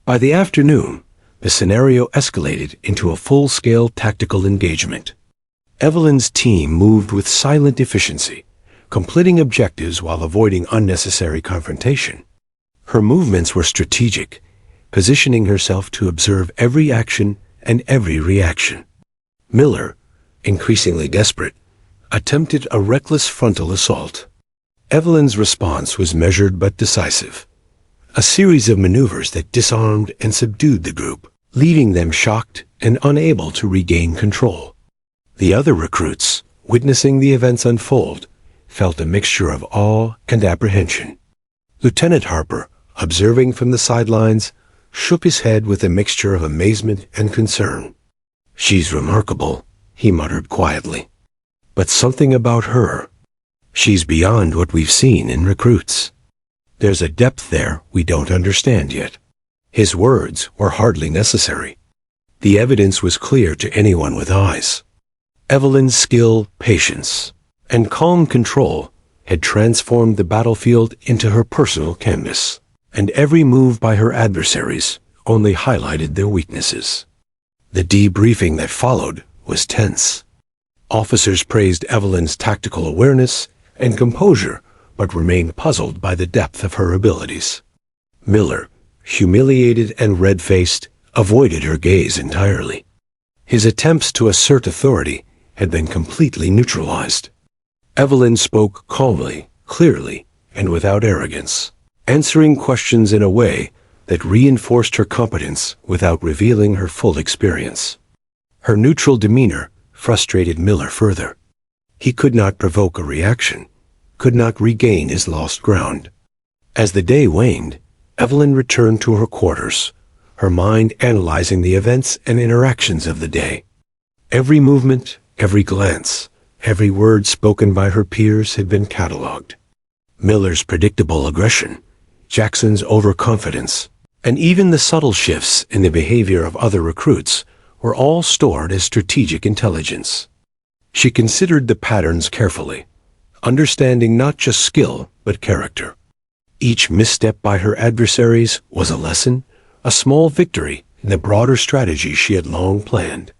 By the afternoon, the scenario escalated into a full-scale tactical engagement. Evelyn's team moved with silent efficiency, completing objectives while avoiding unnecessary confrontation. Her movements were strategic, positioning herself to observe every action and every reaction. Miller, increasingly desperate, attempted a reckless frontal assault. Evelyn's response was measured but decisive, a series of maneuvers that disarmed and subdued the group, leaving them shocked and unable to regain control. The other recruits, witnessing the events unfold, felt a mixture of awe and apprehension. Lieutenant Harper, observing from the sidelines, shook his head with a mixture of amazement and concern. "She's remarkable," he muttered quietly. "But something about her. She's beyond what we've seen in recruits. There's a depth there we don't understand yet." His words were hardly necessary. The evidence was clear to anyone with eyes. Evelyn's skill, patience, and calm control had transformed the battlefield into her personal canvas, and every move by her adversaries only highlighted their weaknesses. The debriefing that followed was tense. Officers praised Evelyn's tactical awareness and composure, but remained puzzled by the depth of her abilities. Miller, humiliated and red-faced, avoided her gaze entirely. His attempts to assert authority had been completely neutralized. Evelyn spoke calmly, clearly, and without arrogance, answering questions in a way that reinforced her competence without revealing her full experience. Her neutral demeanor frustrated Miller further. He could not provoke a reaction, could not regain his lost ground. As the day waned, Evelyn returned to her quarters, her mind analyzing the events and interactions of the day. Every movement, every glance, every word spoken by her peers had been catalogued. Miller's predictable aggression, Jackson's overconfidence, and even the subtle shifts in the behavior of other recruits were all stored as strategic intelligence. She considered the patterns carefully, understanding not just skill but character. Each misstep by her adversaries was a lesson, a small victory in the broader strategy she had long planned.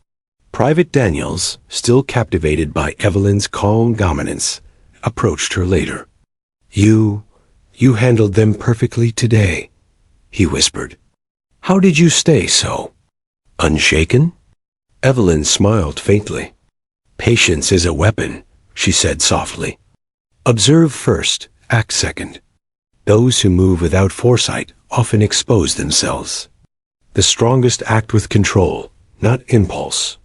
Private Daniels, still captivated by Evelyn's calm dominance, approached her later. You handled them perfectly today," he whispered. "How did you stay so unshaken?" Evelyn smiled faintly. "Patience is a weapon," she said softly. "Observe first, act second. Those who move without foresight often expose themselves. The strongest act with control, not impulse."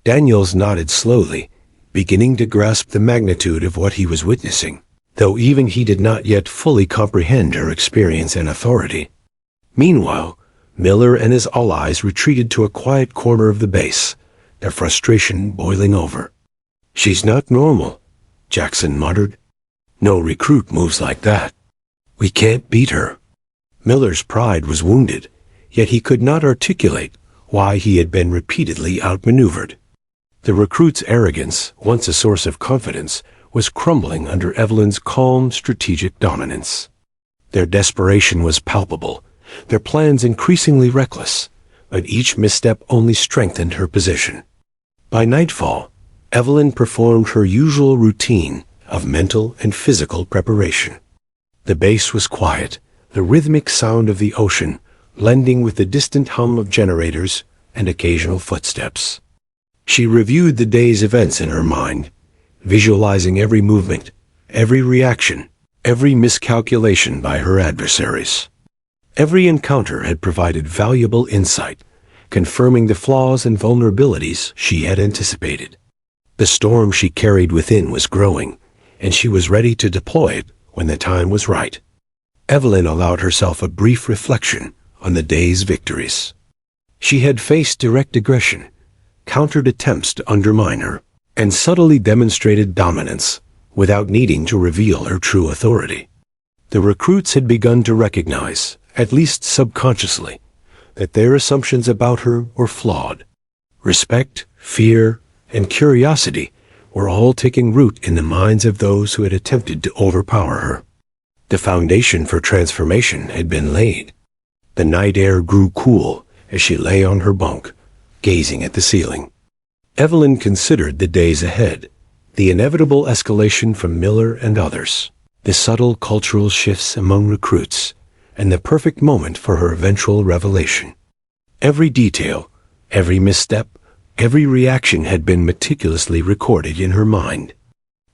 Daniels nodded slowly, beginning to grasp the magnitude of what he was witnessing, though even he did not yet fully comprehend her experience and authority. Meanwhile, Miller and his allies retreated to a quiet corner of the base, their frustration boiling over. "She's not normal," Jackson muttered. "No recruit moves like that. We can't beat her." Miller's pride was wounded, yet he could not articulate why he had been repeatedly outmaneuvered. The recruit's arrogance, once a source of confidence, was crumbling under Evelyn's calm, strategic dominance. Their desperation was palpable, their plans increasingly reckless, but each misstep only strengthened her position. By nightfall, Evelyn performed her usual routine of mental and physical preparation. The base was quiet, the rhythmic sound of the ocean blending with the distant hum of generators and occasional footsteps. She reviewed the day's events in her mind, visualizing every movement, every reaction, every miscalculation by her adversaries. Every encounter had provided valuable insight, confirming the flaws and vulnerabilities she had anticipated. The storm she carried within was growing, and she was ready to deploy it when the time was right. Evelyn allowed herself a brief reflection on the day's victories. She had faced direct aggression, countered attempts to undermine her, and subtly demonstrated dominance without needing to reveal her true authority. The recruits had begun to recognize, at least subconsciously, that their assumptions about her were flawed. Respect, fear, and curiosity were all taking root in the minds of those who had attempted to overpower her. The foundation for transformation had been laid. The night air grew cool as she lay on her bunk, gazing at the ceiling. Evelyn considered the days ahead, the inevitable escalation from Miller and others, the subtle cultural shifts among recruits, and the perfect moment for her eventual revelation. Every detail, every misstep, every reaction had been meticulously recorded in her mind.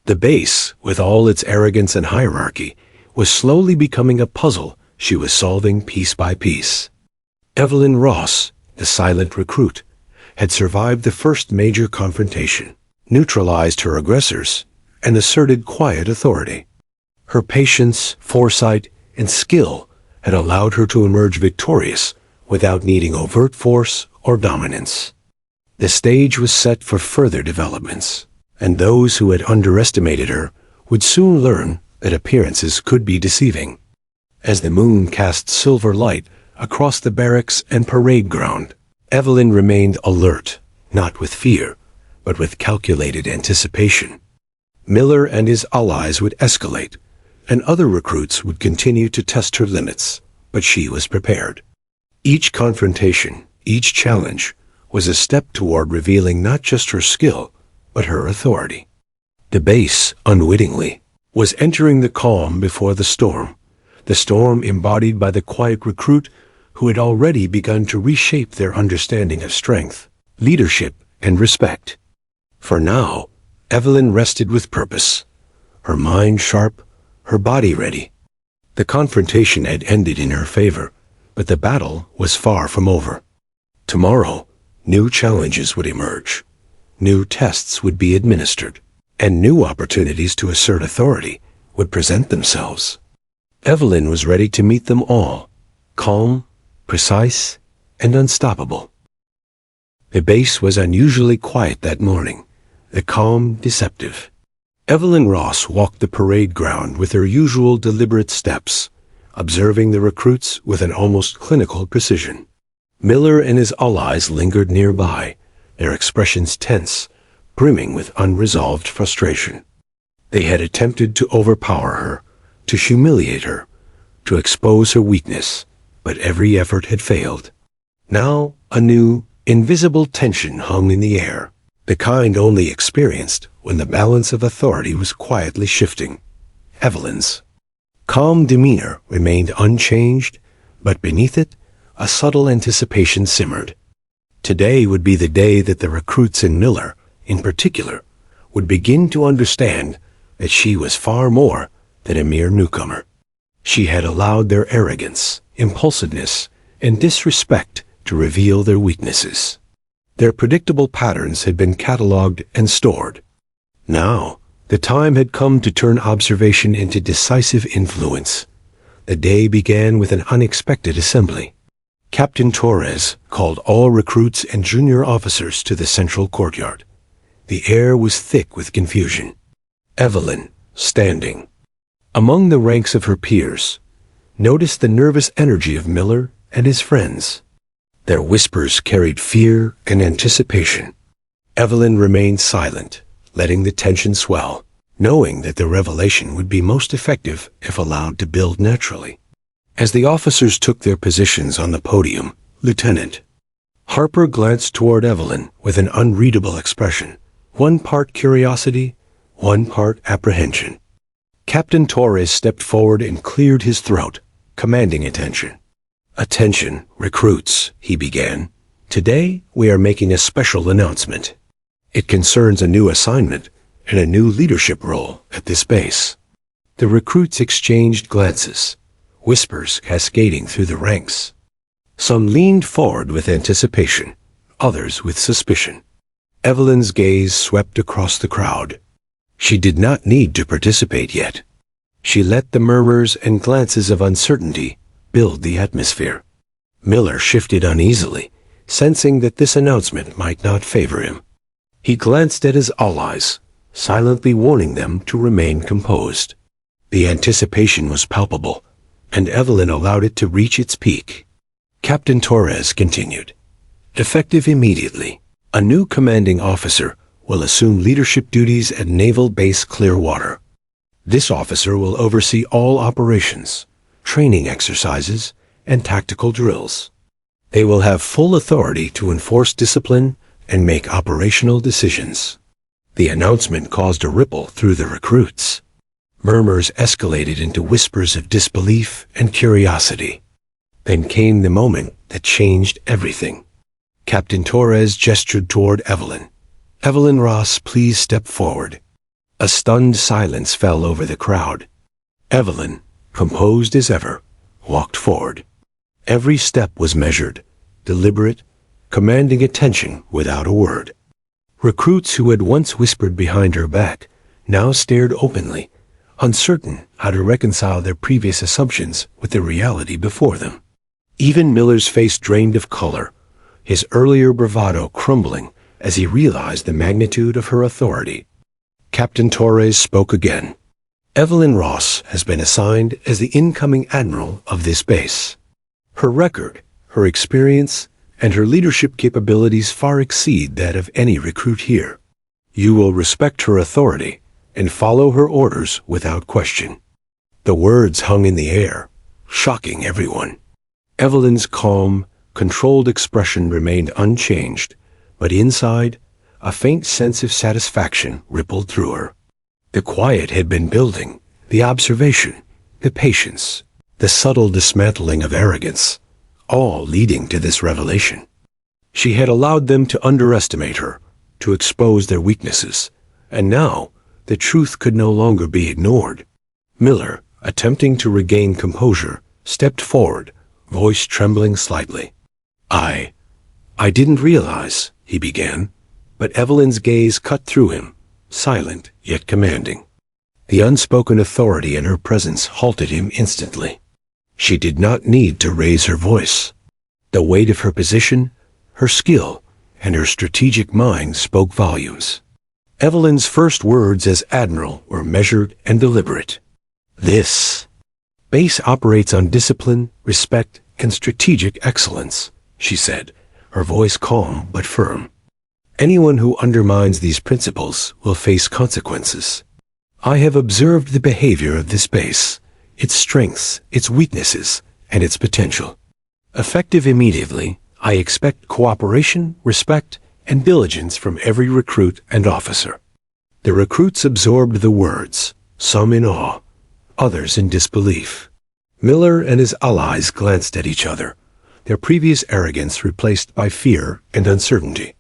The base, with all its arrogance and hierarchy, was slowly becoming a puzzle she was solving piece by piece. Evelyn Ross, the silent recruit, had survived the first major confrontation, neutralized her aggressors, and asserted quiet authority. Her patience, foresight, and skill had allowed her to emerge victorious without needing overt force or dominance. The stage was set for further developments, and those who had underestimated her would soon learn that appearances could be deceiving. As the moon cast silver light across the barracks and parade ground, Evelyn remained alert, not with fear, but with calculated anticipation. Miller and his allies would escalate, and other recruits would continue to test her limits, but she was prepared. Each confrontation, each challenge, was a step toward revealing not just her skill, but her authority. The base, unwittingly, was entering the calm before the storm embodied by the quiet recruit who had already begun to reshape their understanding of strength, leadership, and respect. For now, Evelyn rested with purpose, her mind sharp, her body ready. The confrontation had ended in her favor, but the battle was far from over. Tomorrow, new challenges would emerge, new tests would be administered, and new opportunities to assert authority would present themselves. Evelyn was ready to meet them all, calm, precise, and unstoppable. The base was unusually quiet that morning, the calm deceptive. Evelyn Ross walked the parade ground with her usual deliberate steps, observing the recruits with an almost clinical precision. Miller and his allies lingered nearby, their expressions tense, brimming with unresolved frustration. They had attempted to overpower her, to humiliate her, to expose her weakness, but every effort had failed. Now a new, invisible tension hung in the air, the kind only experienced when the balance of authority was quietly shifting. Evelyn's calm demeanor remained unchanged, but beneath it, a subtle anticipation simmered. Today would be the day that the recruits in Miller, in particular, would begin to understand that she was far more than a mere newcomer. She had allowed their arrogance, impulsiveness, and disrespect to reveal their weaknesses. Their predictable patterns had been catalogued and stored. Now, the time had come to turn observation into decisive influence. The day began with an unexpected assembly. Captain Torres called all recruits and junior officers to the central courtyard. The air was thick with confusion. Evelyn, standing among the ranks of her peers, noticed the nervous energy of Miller and his friends. Their whispers carried fear and anticipation. Evelyn remained silent, letting the tension swell, knowing that the revelation would be most effective if allowed to build naturally. As the officers took their positions on the podium, Lieutenant Harper glanced toward Evelyn with an unreadable expression, one part curiosity, one part apprehension. Captain Torres stepped forward and cleared his throat, commanding attention. "Attention, recruits," he began. "Today we are making a special announcement. It concerns a new assignment and a new leadership role at this base." The recruits exchanged glances, whispers cascading through the ranks. Some leaned forward with anticipation, others with suspicion. Evelyn's gaze swept across the crowd. She did not need to participate yet. She let the murmurs and glances of uncertainty build the atmosphere. Miller shifted uneasily, sensing that this announcement might not favor him. He glanced at his allies, silently warning them to remain composed. The anticipation was palpable, and Evelyn allowed it to reach its peak. Captain Torres continued. "Effective immediately, a new commanding officer will assume leadership duties at Naval Base Clearwater. This officer will oversee all operations, training exercises, and tactical drills. They will have full authority to enforce discipline and make operational decisions." The announcement caused a ripple through the recruits. Murmurs escalated into whispers of disbelief and curiosity. Then came the moment that changed everything. Captain Torres gestured toward Evelyn. "Evelyn Ross, please step forward." A stunned silence fell over the crowd. Evelyn, composed as ever, walked forward. Every step was measured, deliberate, commanding attention without a word. Recruits who had once whispered behind her back now stared openly, uncertain how to reconcile their previous assumptions with the reality before them. Even Miller's face drained of color, his earlier bravado crumbling as he realized the magnitude of her authority. Captain Torres spoke again. "Evelyn Ross has been assigned as the incoming Admiral of this base. Her record, her experience, and her leadership capabilities far exceed that of any recruit here. You will respect her authority and follow her orders without question." The words hung in the air, shocking everyone. Evelyn's calm, controlled expression remained unchanged, but inside, a faint sense of satisfaction rippled through her. The quiet had been building, the observation, the patience, the subtle dismantling of arrogance, all leading to this revelation. She had allowed them to underestimate her, to expose their weaknesses, and now the truth could no longer be ignored. Miller, attempting to regain composure, stepped forward, voice trembling slightly. I didn't realize," he began, but Evelyn's gaze cut through him, silent yet commanding. The unspoken authority in her presence halted him instantly. She did not need to raise her voice. The weight of her position, her skill, and her strategic mind spoke volumes. Evelyn's first words as Admiral were measured and deliberate. "This base operates on discipline, respect, and strategic excellence," she said, her voice calm but firm. "Anyone who undermines these principles will face consequences. I have observed the behavior of this base, its strengths, its weaknesses, and its potential. Effective immediately, I expect cooperation, respect, and diligence from every recruit and officer." The recruits absorbed the words, some in awe, others in disbelief. Miller and his allies glanced at each other, their previous arrogance replaced by fear and uncertainty.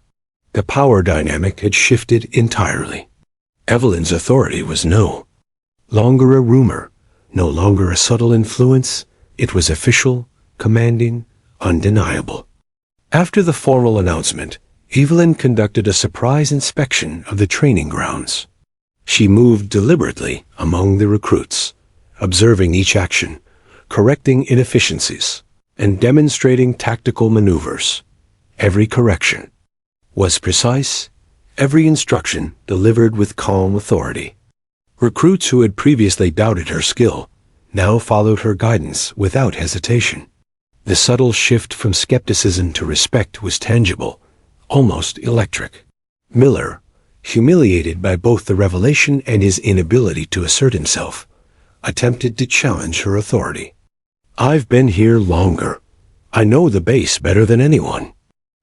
The power dynamic had shifted entirely. Evelyn's authority was no longer a rumor, no longer a subtle influence. It was official, commanding, undeniable. After the formal announcement, Evelyn conducted a surprise inspection of the training grounds. She moved deliberately among the recruits, observing each action, correcting inefficiencies, and demonstrating tactical maneuvers. Every correction was precise, every instruction delivered with calm authority. Recruits who had previously doubted her skill now followed her guidance without hesitation. The subtle shift from skepticism to respect was tangible, almost electric. Miller, humiliated by both the revelation and his inability to assert himself, attempted to challenge her authority. "I've been here longer. I know the base better than anyone,"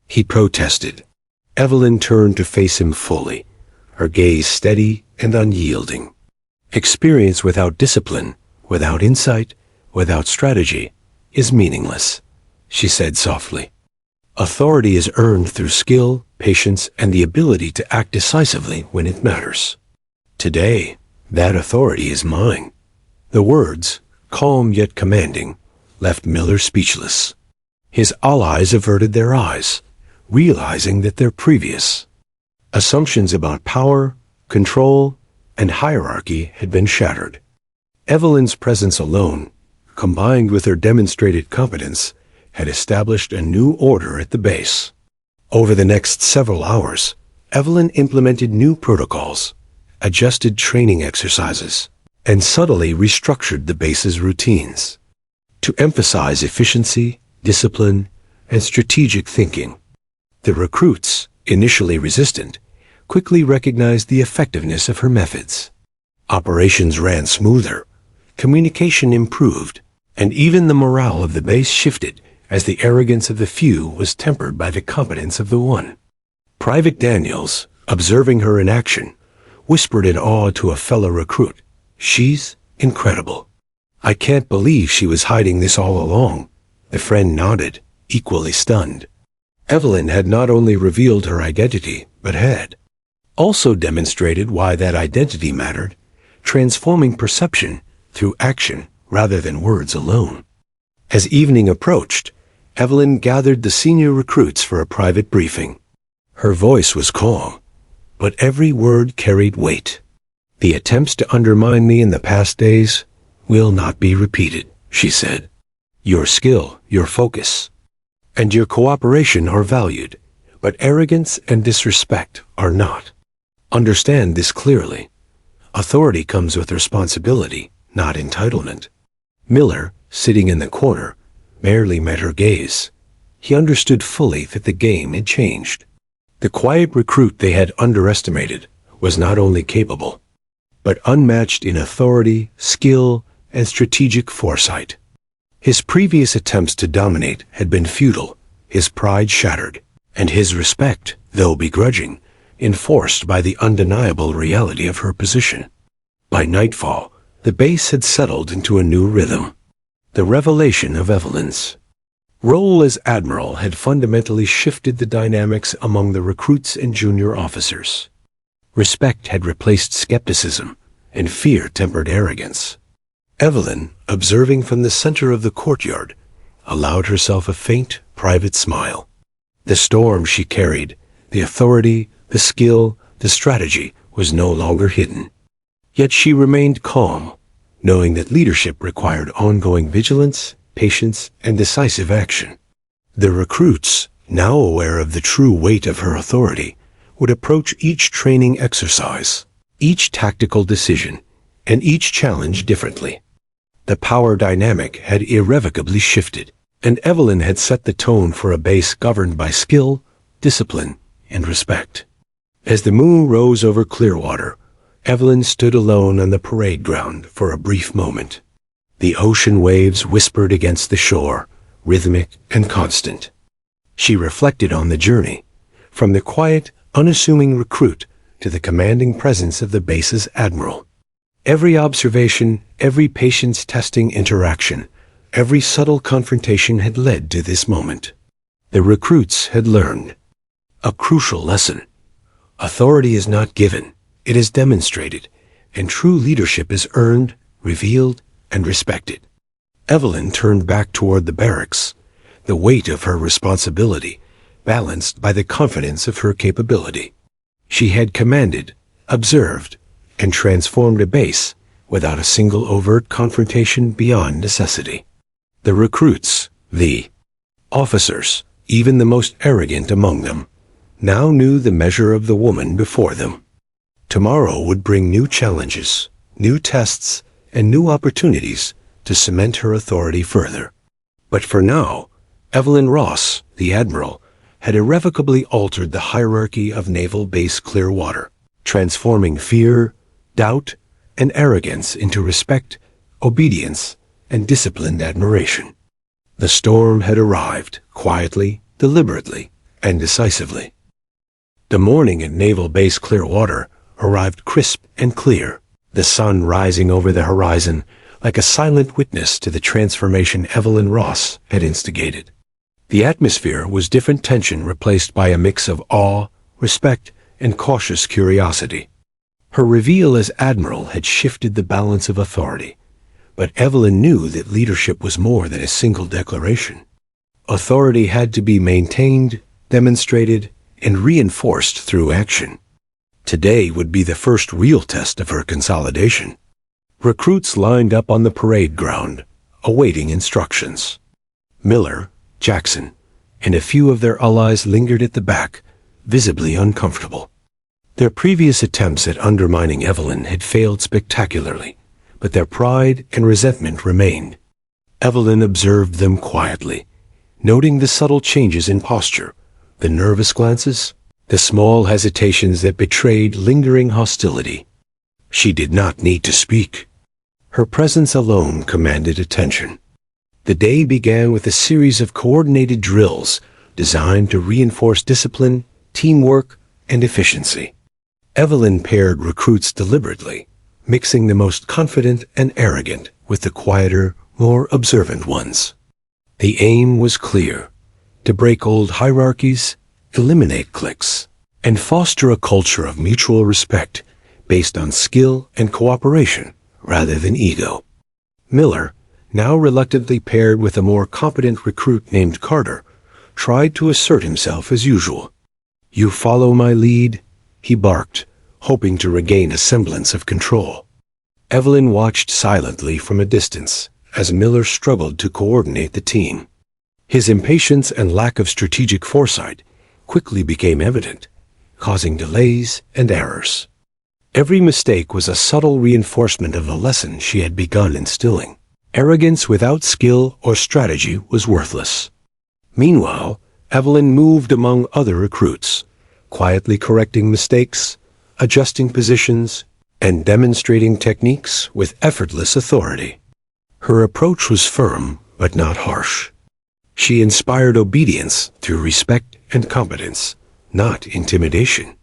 he protested. Evelyn turned to face him fully, her gaze steady and unyielding. "Experience without discipline, without insight, without strategy, is meaningless," she said softly. "Authority is earned through skill, patience, and the ability to act decisively when it matters. Today, that authority is mine." The words, calm yet commanding, left Miller speechless. His allies averted their eyes, realizing that their previous assumptions about power, control, and hierarchy had been shattered. Evelyn's presence alone, combined with her demonstrated competence, had established a new order at the base. Over the next several hours, Evelyn implemented new protocols, adjusted training exercises, and subtly restructured the base's routines to emphasize efficiency, discipline, and strategic thinking. The recruits, initially resistant, quickly recognized the effectiveness of her methods. Operations ran smoother, communication improved, and even the morale of the base shifted as the arrogance of the few was tempered by the competence of the one. Private Daniels, observing her in action, whispered in awe to a fellow recruit, "She's incredible." "I can't believe she was hiding this all along." The friend nodded, equally stunned. Evelyn had not only revealed her identity, but had also demonstrated why that identity mattered, transforming perception through action rather than words alone. As evening approached, Evelyn gathered the senior recruits for a private briefing. Her voice was calm, but every word carried weight. "The attempts to undermine me in the past days will not be repeated," she said. "Your skill, your focus, and your cooperation are valued, but arrogance and disrespect are not. Understand this clearly. Authority comes with responsibility, not entitlement." Miller, sitting in the corner, barely met her gaze. He understood fully that the game had changed. The quiet recruit they had underestimated was not only capable, but unmatched in authority, skill, and strategic foresight. His previous attempts to dominate had been futile, his pride shattered, and his respect, though begrudging, enforced by the undeniable reality of her position. By nightfall, the base had settled into a new rhythm. The revelation of Evelyn's role as Admiral had fundamentally shifted the dynamics among the recruits and junior officers. Respect had replaced skepticism, and fear tempered arrogance. Evelyn, observing from the center of the courtyard, allowed herself a faint, private smile. The storm she carried, the authority, the skill, the strategy, was no longer hidden. Yet she remained calm, knowing that leadership required ongoing vigilance, patience, and decisive action. The recruits, now aware of the true weight of her authority, would approach each training exercise, each tactical decision, and each challenge differently. The power dynamic had irrevocably shifted, and Evelyn had set the tone for a base governed by skill, discipline, and respect. As the moon rose over Clearwater, Evelyn stood alone on the parade ground for a brief moment. The ocean waves whispered against the shore, rhythmic and constant. She reflected on the journey, from the quiet, unassuming recruit to the commanding presence of the base's admiral. Every observation, every patience-testing interaction, every subtle confrontation had led to this moment. The recruits had learned a crucial lesson. Authority is not given, it is demonstrated, and true leadership is earned, revealed, and respected. Evelyn turned back toward the barracks, the weight of her responsibility balanced by the confidence of her capability. She had commanded, observed, and transformed a base without a single overt confrontation beyond necessity. The recruits, the officers, even the most arrogant among them, now knew the measure of the woman before them. Tomorrow would bring new challenges, new tests, and new opportunities to cement her authority further. But for now, Evelyn Ross, the Admiral, had irrevocably altered the hierarchy of Naval Base Clearwater, transforming fear, doubt, and arrogance into respect, obedience, and disciplined admiration. The storm had arrived, quietly, deliberately, and decisively. The morning at Naval Base Clearwater arrived crisp and clear, the sun rising over the horizon like a silent witness to the transformation Evelyn Ross had instigated. The atmosphere was different tension replaced by a mix of awe, respect, and cautious curiosity. Her reveal as Admiral had shifted the balance of authority, but Evelyn knew that leadership was more than a single declaration. Authority had to be maintained, demonstrated, and reinforced through action. Today would be the first real test of her consolidation. Recruits lined up on the parade ground, awaiting instructions. Miller, Jackson, and a few of their allies lingered at the back, visibly uncomfortable. Their previous attempts at undermining Evelyn had failed spectacularly, but their pride and resentment remained. Evelyn observed them quietly, noting the subtle changes in posture, the nervous glances, the small hesitations that betrayed lingering hostility. She did not need to speak. Her presence alone commanded attention. The day began with a series of coordinated drills designed to reinforce discipline, teamwork, and efficiency. Evelyn paired recruits deliberately, mixing the most confident and arrogant with the quieter, more observant ones. The aim was clear: to break old hierarchies, eliminate cliques, and foster a culture of mutual respect based on skill and cooperation rather than ego. Miller, now reluctantly paired with a more competent recruit named Carter, tried to assert himself as usual. "You follow my lead," he barked, hoping to regain a semblance of control. Evelyn watched silently from a distance as Miller struggled to coordinate the team. His impatience and lack of strategic foresight quickly became evident, causing delays and errors. Every mistake was a subtle reinforcement of the lesson she had begun instilling. Arrogance without skill or strategy was worthless. Meanwhile, Evelyn moved among other recruits, quietly correcting mistakes, adjusting positions, and demonstrating techniques with effortless authority. Her approach was firm but not harsh. She inspired obedience through respect and competence, not intimidation.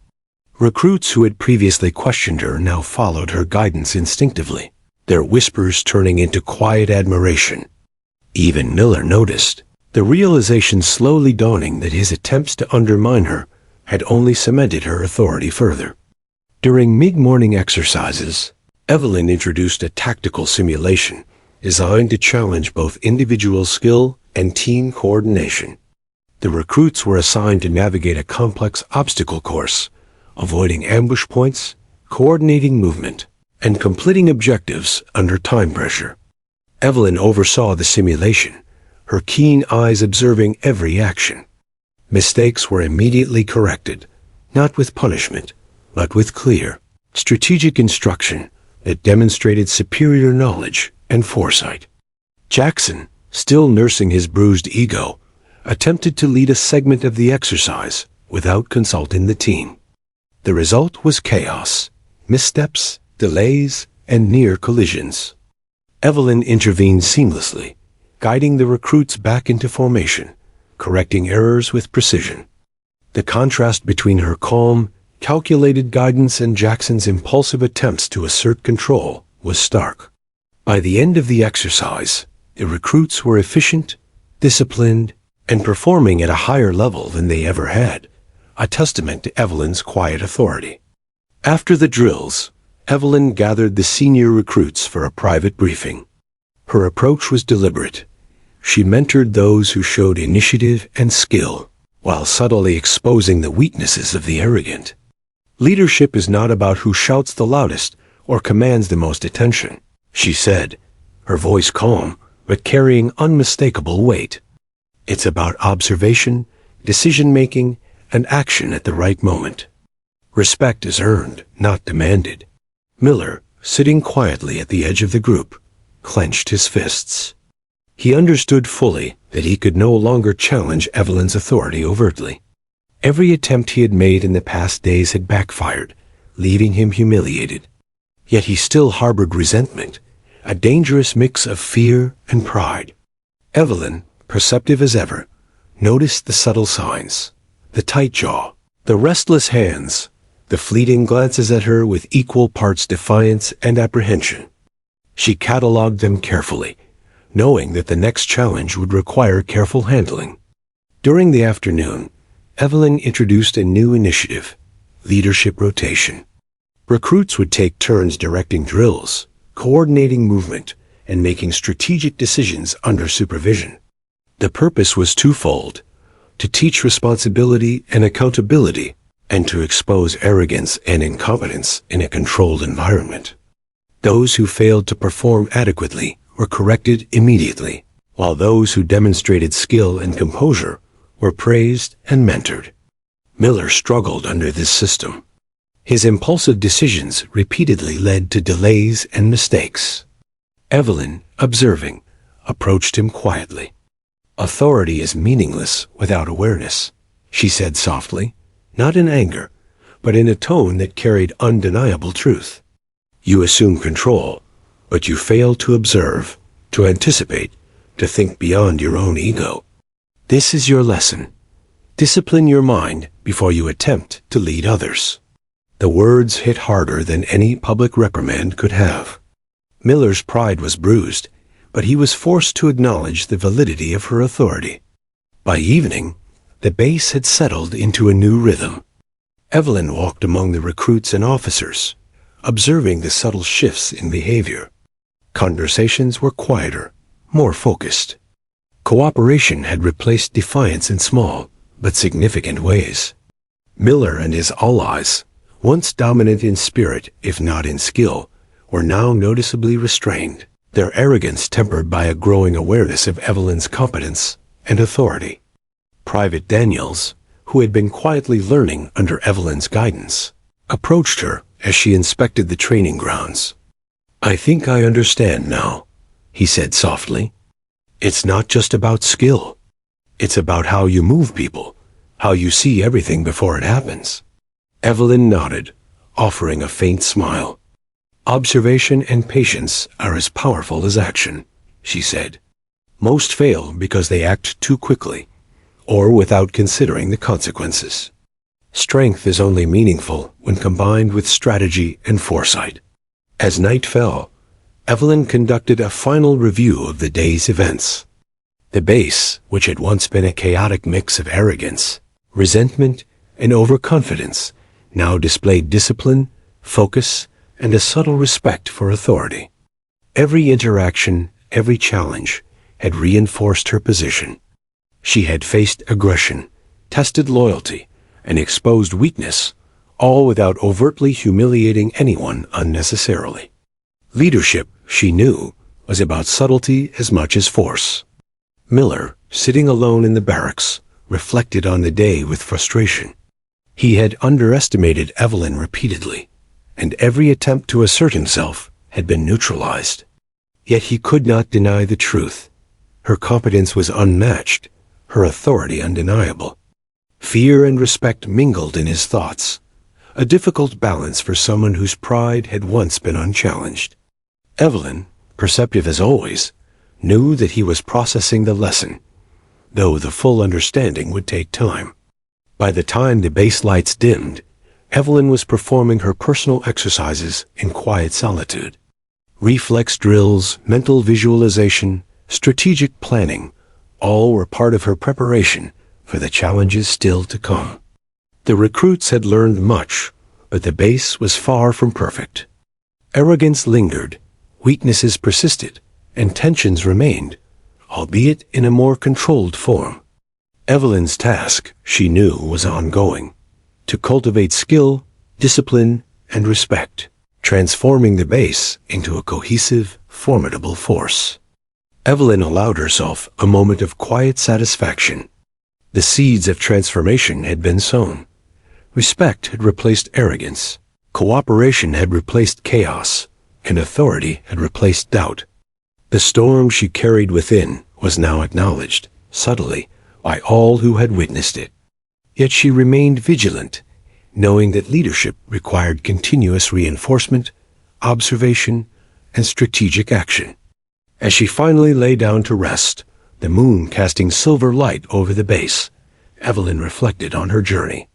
Recruits who had previously questioned her now followed her guidance instinctively, their whispers turning into quiet admiration. Even Miller noticed, the realization slowly dawning that his attempts to undermine her had only cemented her authority further. During mid-morning exercises, Evelyn introduced a tactical simulation designed to challenge both individual skill and team coordination. The recruits were assigned to navigate a complex obstacle course, avoiding ambush points, coordinating movement, and completing objectives under time pressure. Evelyn oversaw the simulation, her keen eyes observing every action. Mistakes were immediately corrected, not with punishment, but with clear, strategic instruction that demonstrated superior knowledge and foresight. Jackson, still nursing his bruised ego, attempted to lead a segment of the exercise without consulting the team. The result was chaos, missteps, delays, and near collisions. Evelyn intervened seamlessly, guiding the recruits back into formation, correcting errors with precision. The contrast between her calm, calculated guidance and Jackson's impulsive attempts to assert control was stark. By the end of the exercise, the recruits were efficient, disciplined, and performing at a higher level than they ever had, a testament to Evelyn's quiet authority. After the drills, Evelyn gathered the senior recruits for a private briefing. Her approach was deliberate. She mentored those who showed initiative and skill, while subtly exposing the weaknesses of the arrogant. Leadership is not about who shouts the loudest or commands the most attention, she said, her voice calm, but carrying unmistakable weight. It's about observation, decision-making, and action at the right moment. Respect is earned, not demanded. Miller, sitting quietly at the edge of the group, clenched his fists. He understood fully that he could no longer challenge Evelyn's authority overtly. Every attempt he had made in the past days had backfired, leaving him humiliated. Yet he still harbored resentment, a dangerous mix of fear and pride. Evelyn, perceptive as ever, noticed the subtle signs, the tight jaw, the restless hands, the fleeting glances at her with equal parts defiance and apprehension. She catalogued them carefully, knowing that the next challenge would require careful handling. During the afternoon, Evelyn introduced a new initiative, leadership rotation. Recruits would take turns directing drills, coordinating movement, and making strategic decisions under supervision. The purpose was twofold: to teach responsibility and accountability, and to expose arrogance and incompetence in a controlled environment. Those who failed to perform adequately were corrected immediately, while those who demonstrated skill and composure were praised and mentored. Miller struggled under this system. His impulsive decisions repeatedly led to delays and mistakes. Evelyn, observing, approached him quietly. "Authority is meaningless without awareness," she said softly, not in anger, but in a tone that carried undeniable truth. "You assume control, but you fail to observe, to anticipate, to think beyond your own ego. This is your lesson. Discipline your mind before you attempt to lead others." The words hit harder than any public reprimand could have. Miller's pride was bruised, but he was forced to acknowledge the validity of her authority. By evening, the base had settled into a new rhythm. Evelyn walked among the recruits and officers, observing the subtle shifts in behavior. Conversations were quieter, more focused. Cooperation had replaced defiance in small, but significant ways. Miller and his allies, once dominant in spirit if not in skill, were now noticeably restrained, their arrogance tempered by a growing awareness of Evelyn's competence and authority. Private Daniels, who had been quietly learning under Evelyn's guidance, approached her as she inspected the training grounds. "I think I understand now," he said softly. "It's not just about skill. It's about how you move people, how you see everything before it happens." Evelyn nodded, offering a faint smile. "Observation and patience are as powerful as action," she said. "Most fail because they act too quickly, or without considering the consequences. Strength is only meaningful when combined with strategy and foresight." As night fell, Evelyn conducted a final review of the day's events. The base, which had once been a chaotic mix of arrogance, resentment, and overconfidence, now displayed discipline, focus, and a subtle respect for authority. Every interaction, every challenge, had reinforced her position. She had faced aggression, tested loyalty, and exposed weakness, all without overtly humiliating anyone unnecessarily. Leadership, she knew, was about subtlety as much as force. Miller, sitting alone in the barracks, reflected on the day with frustration. He had underestimated Evelyn repeatedly, and every attempt to assert himself had been neutralized. Yet he could not deny the truth. Her competence was unmatched, her authority undeniable. Fear and respect mingled in his thoughts, a difficult balance for someone whose pride had once been unchallenged. Evelyn, perceptive as always, knew that he was processing the lesson, though the full understanding would take time. By the time the base lights dimmed, Evelyn was performing her personal exercises in quiet solitude. Reflex drills, mental visualization, strategic planning, all were part of her preparation for the challenges still to come. The recruits had learned much, but the base was far from perfect. Arrogance lingered, weaknesses persisted, and tensions remained, albeit in a more controlled form. Evelyn's task, she knew, was ongoing: to cultivate skill, discipline, and respect, transforming the base into a cohesive, formidable force. Evelyn allowed herself a moment of quiet satisfaction. The seeds of transformation had been sown. Respect had replaced arrogance, cooperation had replaced chaos, and authority had replaced doubt. The storm she carried within was now acknowledged, subtly, by all who had witnessed it. Yet she remained vigilant, knowing that leadership required continuous reinforcement, observation, and strategic action. As she finally lay down to rest, the moon casting silver light over the base, Evelyn reflected on her journey.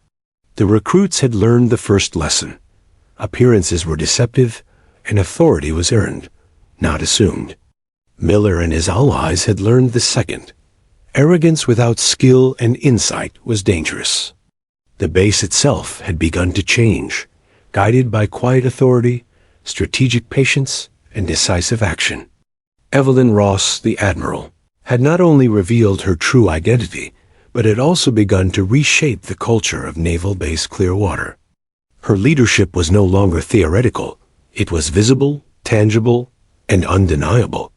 The recruits had learned the first lesson. Appearances were deceptive, and authority was earned, not assumed. Miller and his allies had learned the second. Arrogance without skill and insight was dangerous. The base itself had begun to change, guided by quiet authority, strategic patience, and decisive action. Evelyn Ross, the Admiral, had not only revealed her true identity, but had also begun to reshape the culture of Naval Base Clearwater. Her leadership was no longer theoretical. It was visible, tangible, and undeniable.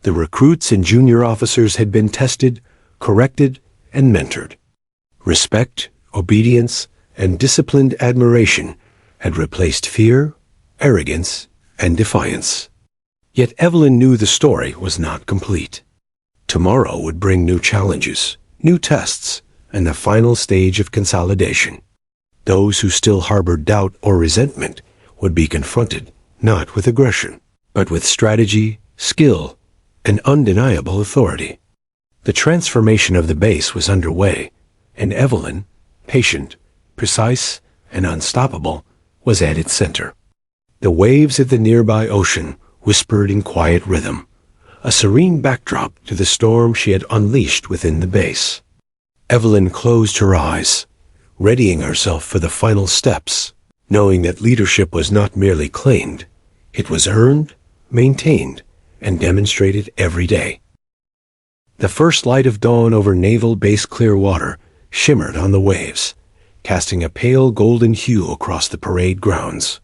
The recruits and junior officers had been tested, corrected, and mentored. Respect, obedience, and disciplined admiration had replaced fear, arrogance, and defiance. Yet Evelyn knew the story was not complete. Tomorrow would bring new challenges, new tests, and the final stage of consolidation. Those who still harbored doubt or resentment would be confronted not with aggression, but with strategy, skill, and undeniable authority. The transformation of the base was underway, and Evelyn, patient, precise, and unstoppable, was at its center. The waves of the nearby ocean whispered in quiet rhythm, a serene backdrop to the storm she had unleashed within the base. Evelyn closed her eyes, readying herself for the final steps, knowing that leadership was not merely claimed, it was earned, maintained, and demonstrated every day. The first light of dawn over Naval Base Clearwater shimmered on the waves, casting a pale golden hue across the parade grounds.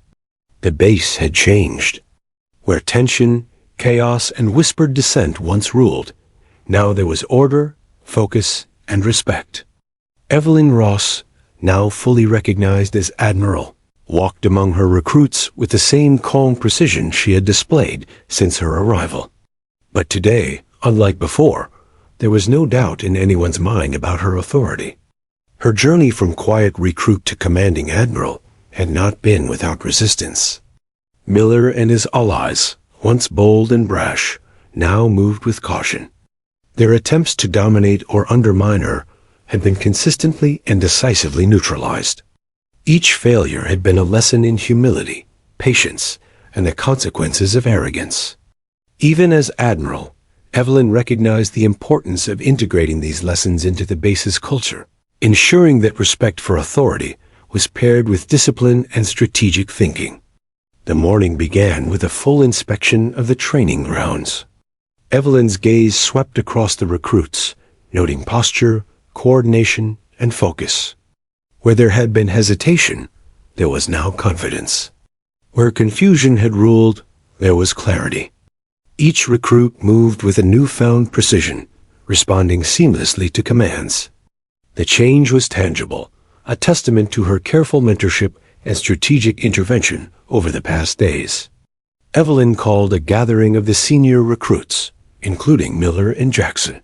The base had changed. Where tension, chaos, and whispered dissent once ruled, now there was order, focus, and respect. Evelyn Ross, now fully recognized as Admiral, walked among her recruits with the same calm precision she had displayed since her arrival. But today, unlike before, there was no doubt in anyone's mind about her authority. Her journey from quiet recruit to commanding Admiral had not been without resistance. Miller and his allies, once bold and brash, now moved with caution. Their attempts to dominate or undermine her had been consistently and decisively neutralized. Each failure had been a lesson in humility, patience, and the consequences of arrogance. Even as Admiral, Evelyn recognized the importance of integrating these lessons into the base's culture, ensuring that respect for authority was paired with discipline and strategic thinking. The morning began with a full inspection of the training grounds. Evelyn's gaze swept across the recruits, noting posture, coordination, and focus. Where there had been hesitation, there was now confidence. Where confusion had ruled, there was clarity. Each recruit moved with a newfound precision, responding seamlessly to commands. The change was tangible, a testament to her careful mentorship and strategic intervention over the past days. Evelyn called a gathering of the senior recruits, including Miller and Jackson.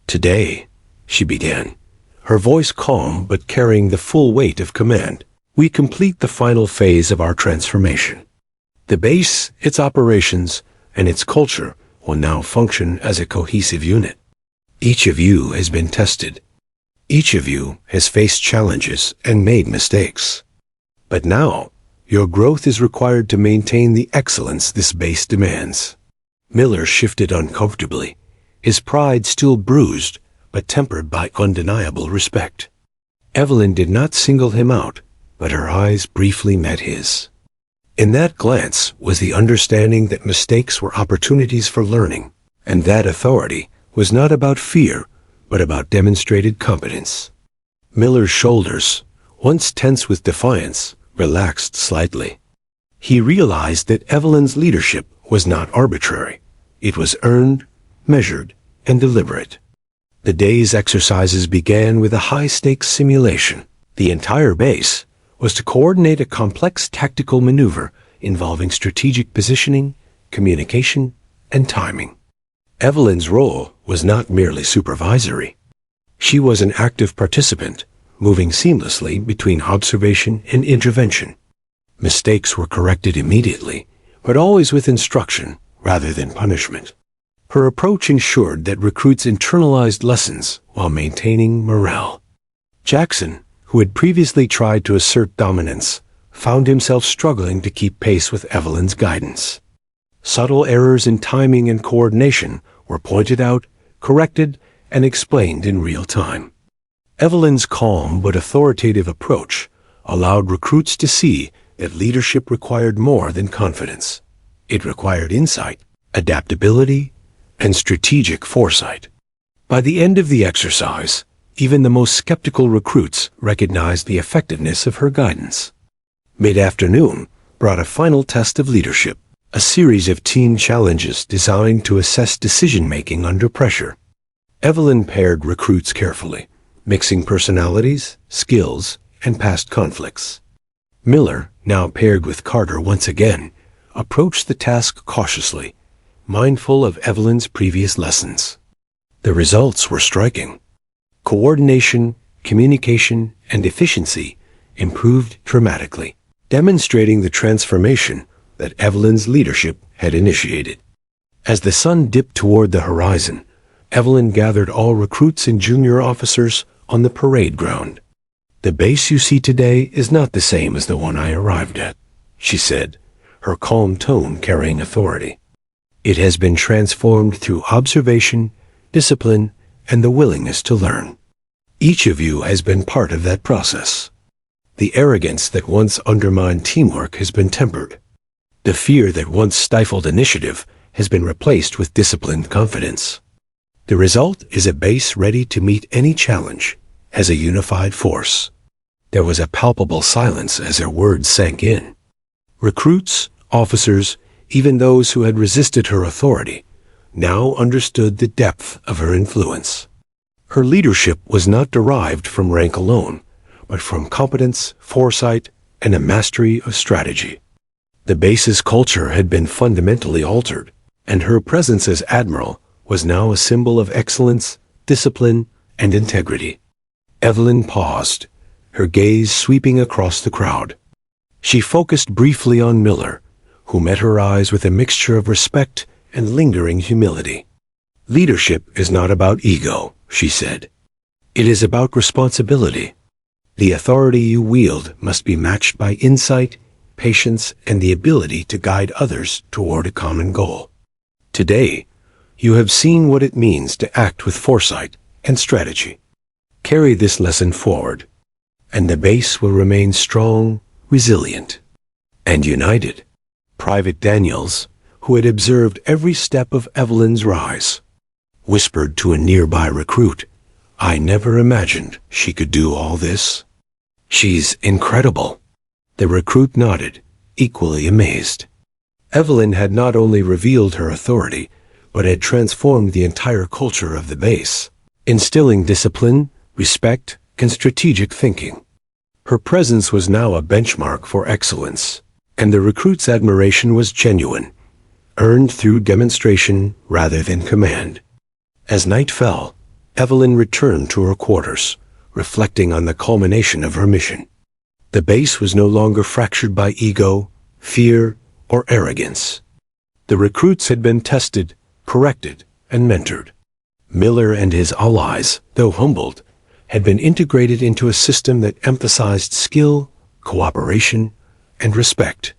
"Today," she began, her voice calm but carrying the full weight of command, "we complete the final phase of our transformation. The base, its operations, and its culture will now function as a cohesive unit. Each of you has been tested. Each of you has faced challenges and made mistakes. But now, your growth is required to maintain the excellence this base demands." Miller shifted uncomfortably, his pride still bruised, but tempered by undeniable respect. Evelyn did not single him out, but her eyes briefly met his. In that glance was the understanding that mistakes were opportunities for learning, and that authority was not about fear, but about demonstrated competence. Miller's shoulders, once tense with defiance, relaxed slightly. He realized that Evelyn's leadership was not arbitrary. It was earned, measured, and deliberate. The day's exercises began with a high-stakes simulation. The entire base was to coordinate a complex tactical maneuver involving strategic positioning, communication, and timing. Evelyn's role was not merely supervisory. She was an active participant, moving seamlessly between observation and intervention. Mistakes were corrected immediately, but always with instruction rather than punishment. Her approach ensured that recruits internalized lessons while maintaining morale. Jackson, who had previously tried to assert dominance, found himself struggling to keep pace with Evelyn's guidance. Subtle errors in timing and coordination were pointed out, corrected, and explained in real time. Evelyn's calm but authoritative approach allowed recruits to see that leadership required more than confidence. It required insight, adaptability, and strategic foresight. By the end of the exercise, even the most skeptical recruits recognized the effectiveness of her guidance. Mid-afternoon brought a final test of leadership, a series of team challenges designed to assess decision-making under pressure. Evelyn paired recruits carefully, mixing personalities, skills, and past conflicts. Miller, now paired with Carter once again, approached the task cautiously, mindful of Evelyn's previous lessons. The results were striking. Coordination, communication, and efficiency improved dramatically, demonstrating the transformation that Evelyn's leadership had initiated. As the sun dipped toward the horizon, Evelyn gathered all recruits and junior officers on the parade ground. "The base you see today is not the same as the one I arrived at," she said, her calm tone carrying authority. "It has been transformed through observation, discipline, and the willingness to learn. Each of you has been part of that process. The arrogance that once undermined teamwork has been tempered. The fear that once stifled initiative has been replaced with disciplined confidence. The result is a base ready to meet any challenge as a unified force." There was a palpable silence as her words sank in. Recruits, officers, even those who had resisted her authority, now understood the depth of her influence. Her leadership was not derived from rank alone, but from competence, foresight, and a mastery of strategy. The base's culture had been fundamentally altered, and her presence as Admiral was now a symbol of excellence, discipline, and integrity. Evelyn paused, her gaze sweeping across the crowd. She focused briefly on Miller, who met her eyes with a mixture of respect and lingering humility. "Leadership is not about ego," she said. "It is about responsibility. The authority you wield must be matched by insight, patience, and the ability to guide others toward a common goal. Today, you have seen what it means to act with foresight and strategy. Carry this lesson forward, and the base will remain strong, resilient, and united." Private Daniels, who had observed every step of Evelyn's rise, whispered to a nearby recruit, "I never imagined she could do all this." "She's incredible." The recruit nodded, equally amazed. Evelyn had not only revealed her authority, but had transformed the entire culture of the base, instilling discipline, respect, and strategic thinking. Her presence was now a benchmark for excellence, and the recruit's admiration was genuine, earned through demonstration rather than command. As night fell, Evelyn returned to her quarters, reflecting on the culmination of her mission. The base was no longer fractured by ego, fear, or arrogance. The recruits had been tested, corrected, and mentored. Miller and his allies, though humbled, had been integrated into a system that emphasized skill, cooperation, and respect.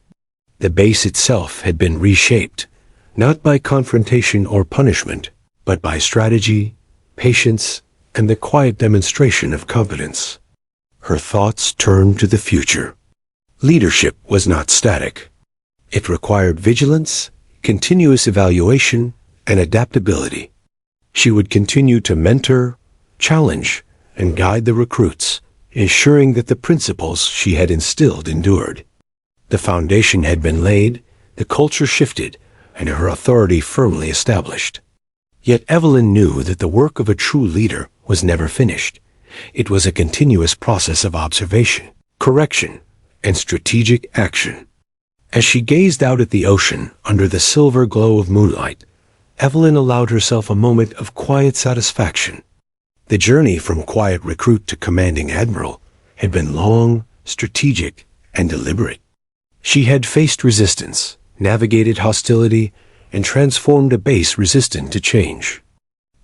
The base itself had been reshaped, not by confrontation or punishment, but by strategy, patience, and the quiet demonstration of competence. Her thoughts turned to the future. Leadership was not static. It required vigilance, continuous evaluation, and adaptability. She would continue to mentor, challenge, and guide the recruits, ensuring that the principles she had instilled endured. The foundation had been laid, the culture shifted, and her authority firmly established. Yet Evelyn knew that the work of a true leader was never finished. It was a continuous process of observation, correction, and strategic action. As she gazed out at the ocean under the silver glow of moonlight, Evelyn allowed herself a moment of quiet satisfaction. The journey from quiet recruit to commanding admiral had been long, strategic, and deliberate. She had faced resistance, navigated hostility, and transformed a base resistant to change.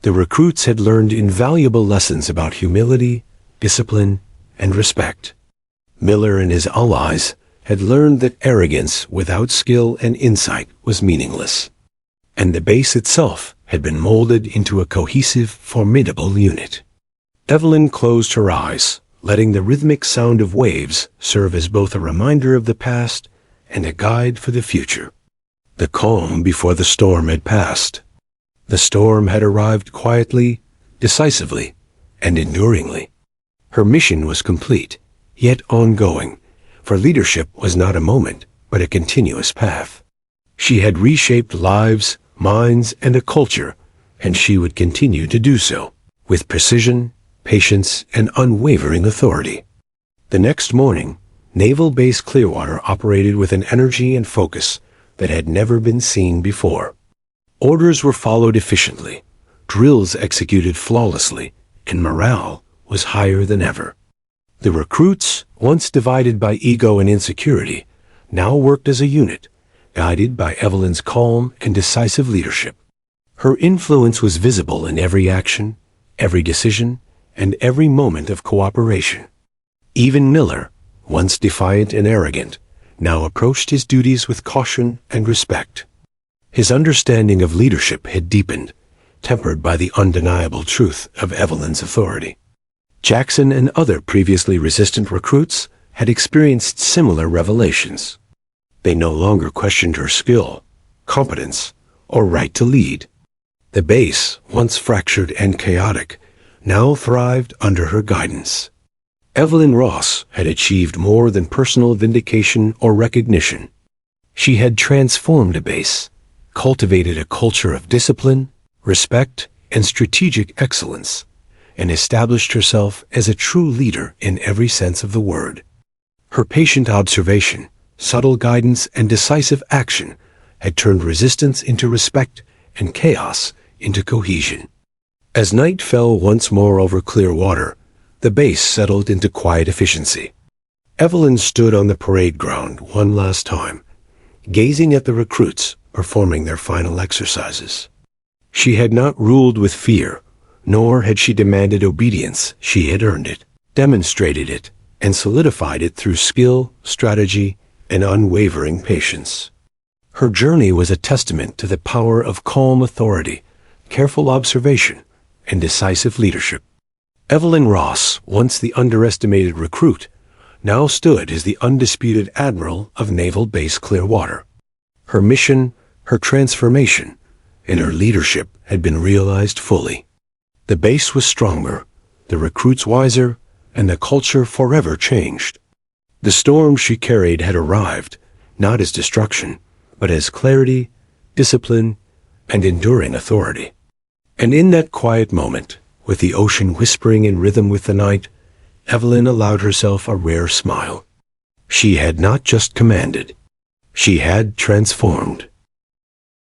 The recruits had learned invaluable lessons about humility, discipline, and respect. Miller and his allies had learned that arrogance without skill and insight was meaningless. And the base itself had been molded into a cohesive, formidable unit. Evelyn closed her eyes, letting the rhythmic sound of waves serve as both a reminder of the past and a guide for the future. The calm before the storm had passed. The storm had arrived quietly, decisively, and enduringly. Her mission was complete, yet ongoing, for leadership was not a moment, but a continuous path. She had reshaped lives, minds, and a culture, and she would continue to do so, with precision, patience, and unwavering authority. The next morning, Naval Base Clearwater operated with an energy and focus that had never been seen before. Orders were followed efficiently, drills executed flawlessly, and morale was higher than ever. The recruits, once divided by ego and insecurity, now worked as a unit, guided by Evelyn's calm and decisive leadership. Her influence was visible in every action, every decision, and every moment of cooperation. Even Miller, once defiant and arrogant, now approached his duties with caution and respect. His understanding of leadership had deepened, tempered by the undeniable truth of Evelyn's authority. Jackson and other previously resistant recruits had experienced similar revelations. They no longer questioned her skill, competence, or right to lead. The base, once fractured and chaotic, now thrived under her guidance. Evelyn Ross had achieved more than personal vindication or recognition. She had transformed a base, cultivated a culture of discipline, respect, and strategic excellence, and established herself as a true leader in every sense of the word. Her patient observation, subtle guidance, and decisive action had turned resistance into respect and chaos into cohesion. As night fell once more over Clearwater, the base settled into quiet efficiency. Evelyn stood on the parade ground one last time, gazing at the recruits performing their final exercises. She had not ruled with fear, nor had she demanded obedience. She had earned it, demonstrated it, and solidified it through skill, strategy, and unwavering patience. Her journey was a testament to the power of calm authority, careful observation, and decisive leadership. Evelyn Ross, once the underestimated recruit, now stood as the undisputed Admiral of Naval Base Clearwater. Her mission, her transformation, and her leadership had been realized fully. The base was stronger, the recruits wiser, and the culture forever changed. The storm she carried had arrived, not as destruction, but as clarity, discipline, and enduring authority. And in that quiet moment, with the ocean whispering in rhythm with the night, Evelyn allowed herself a rare smile. She had not just commanded, she had transformed.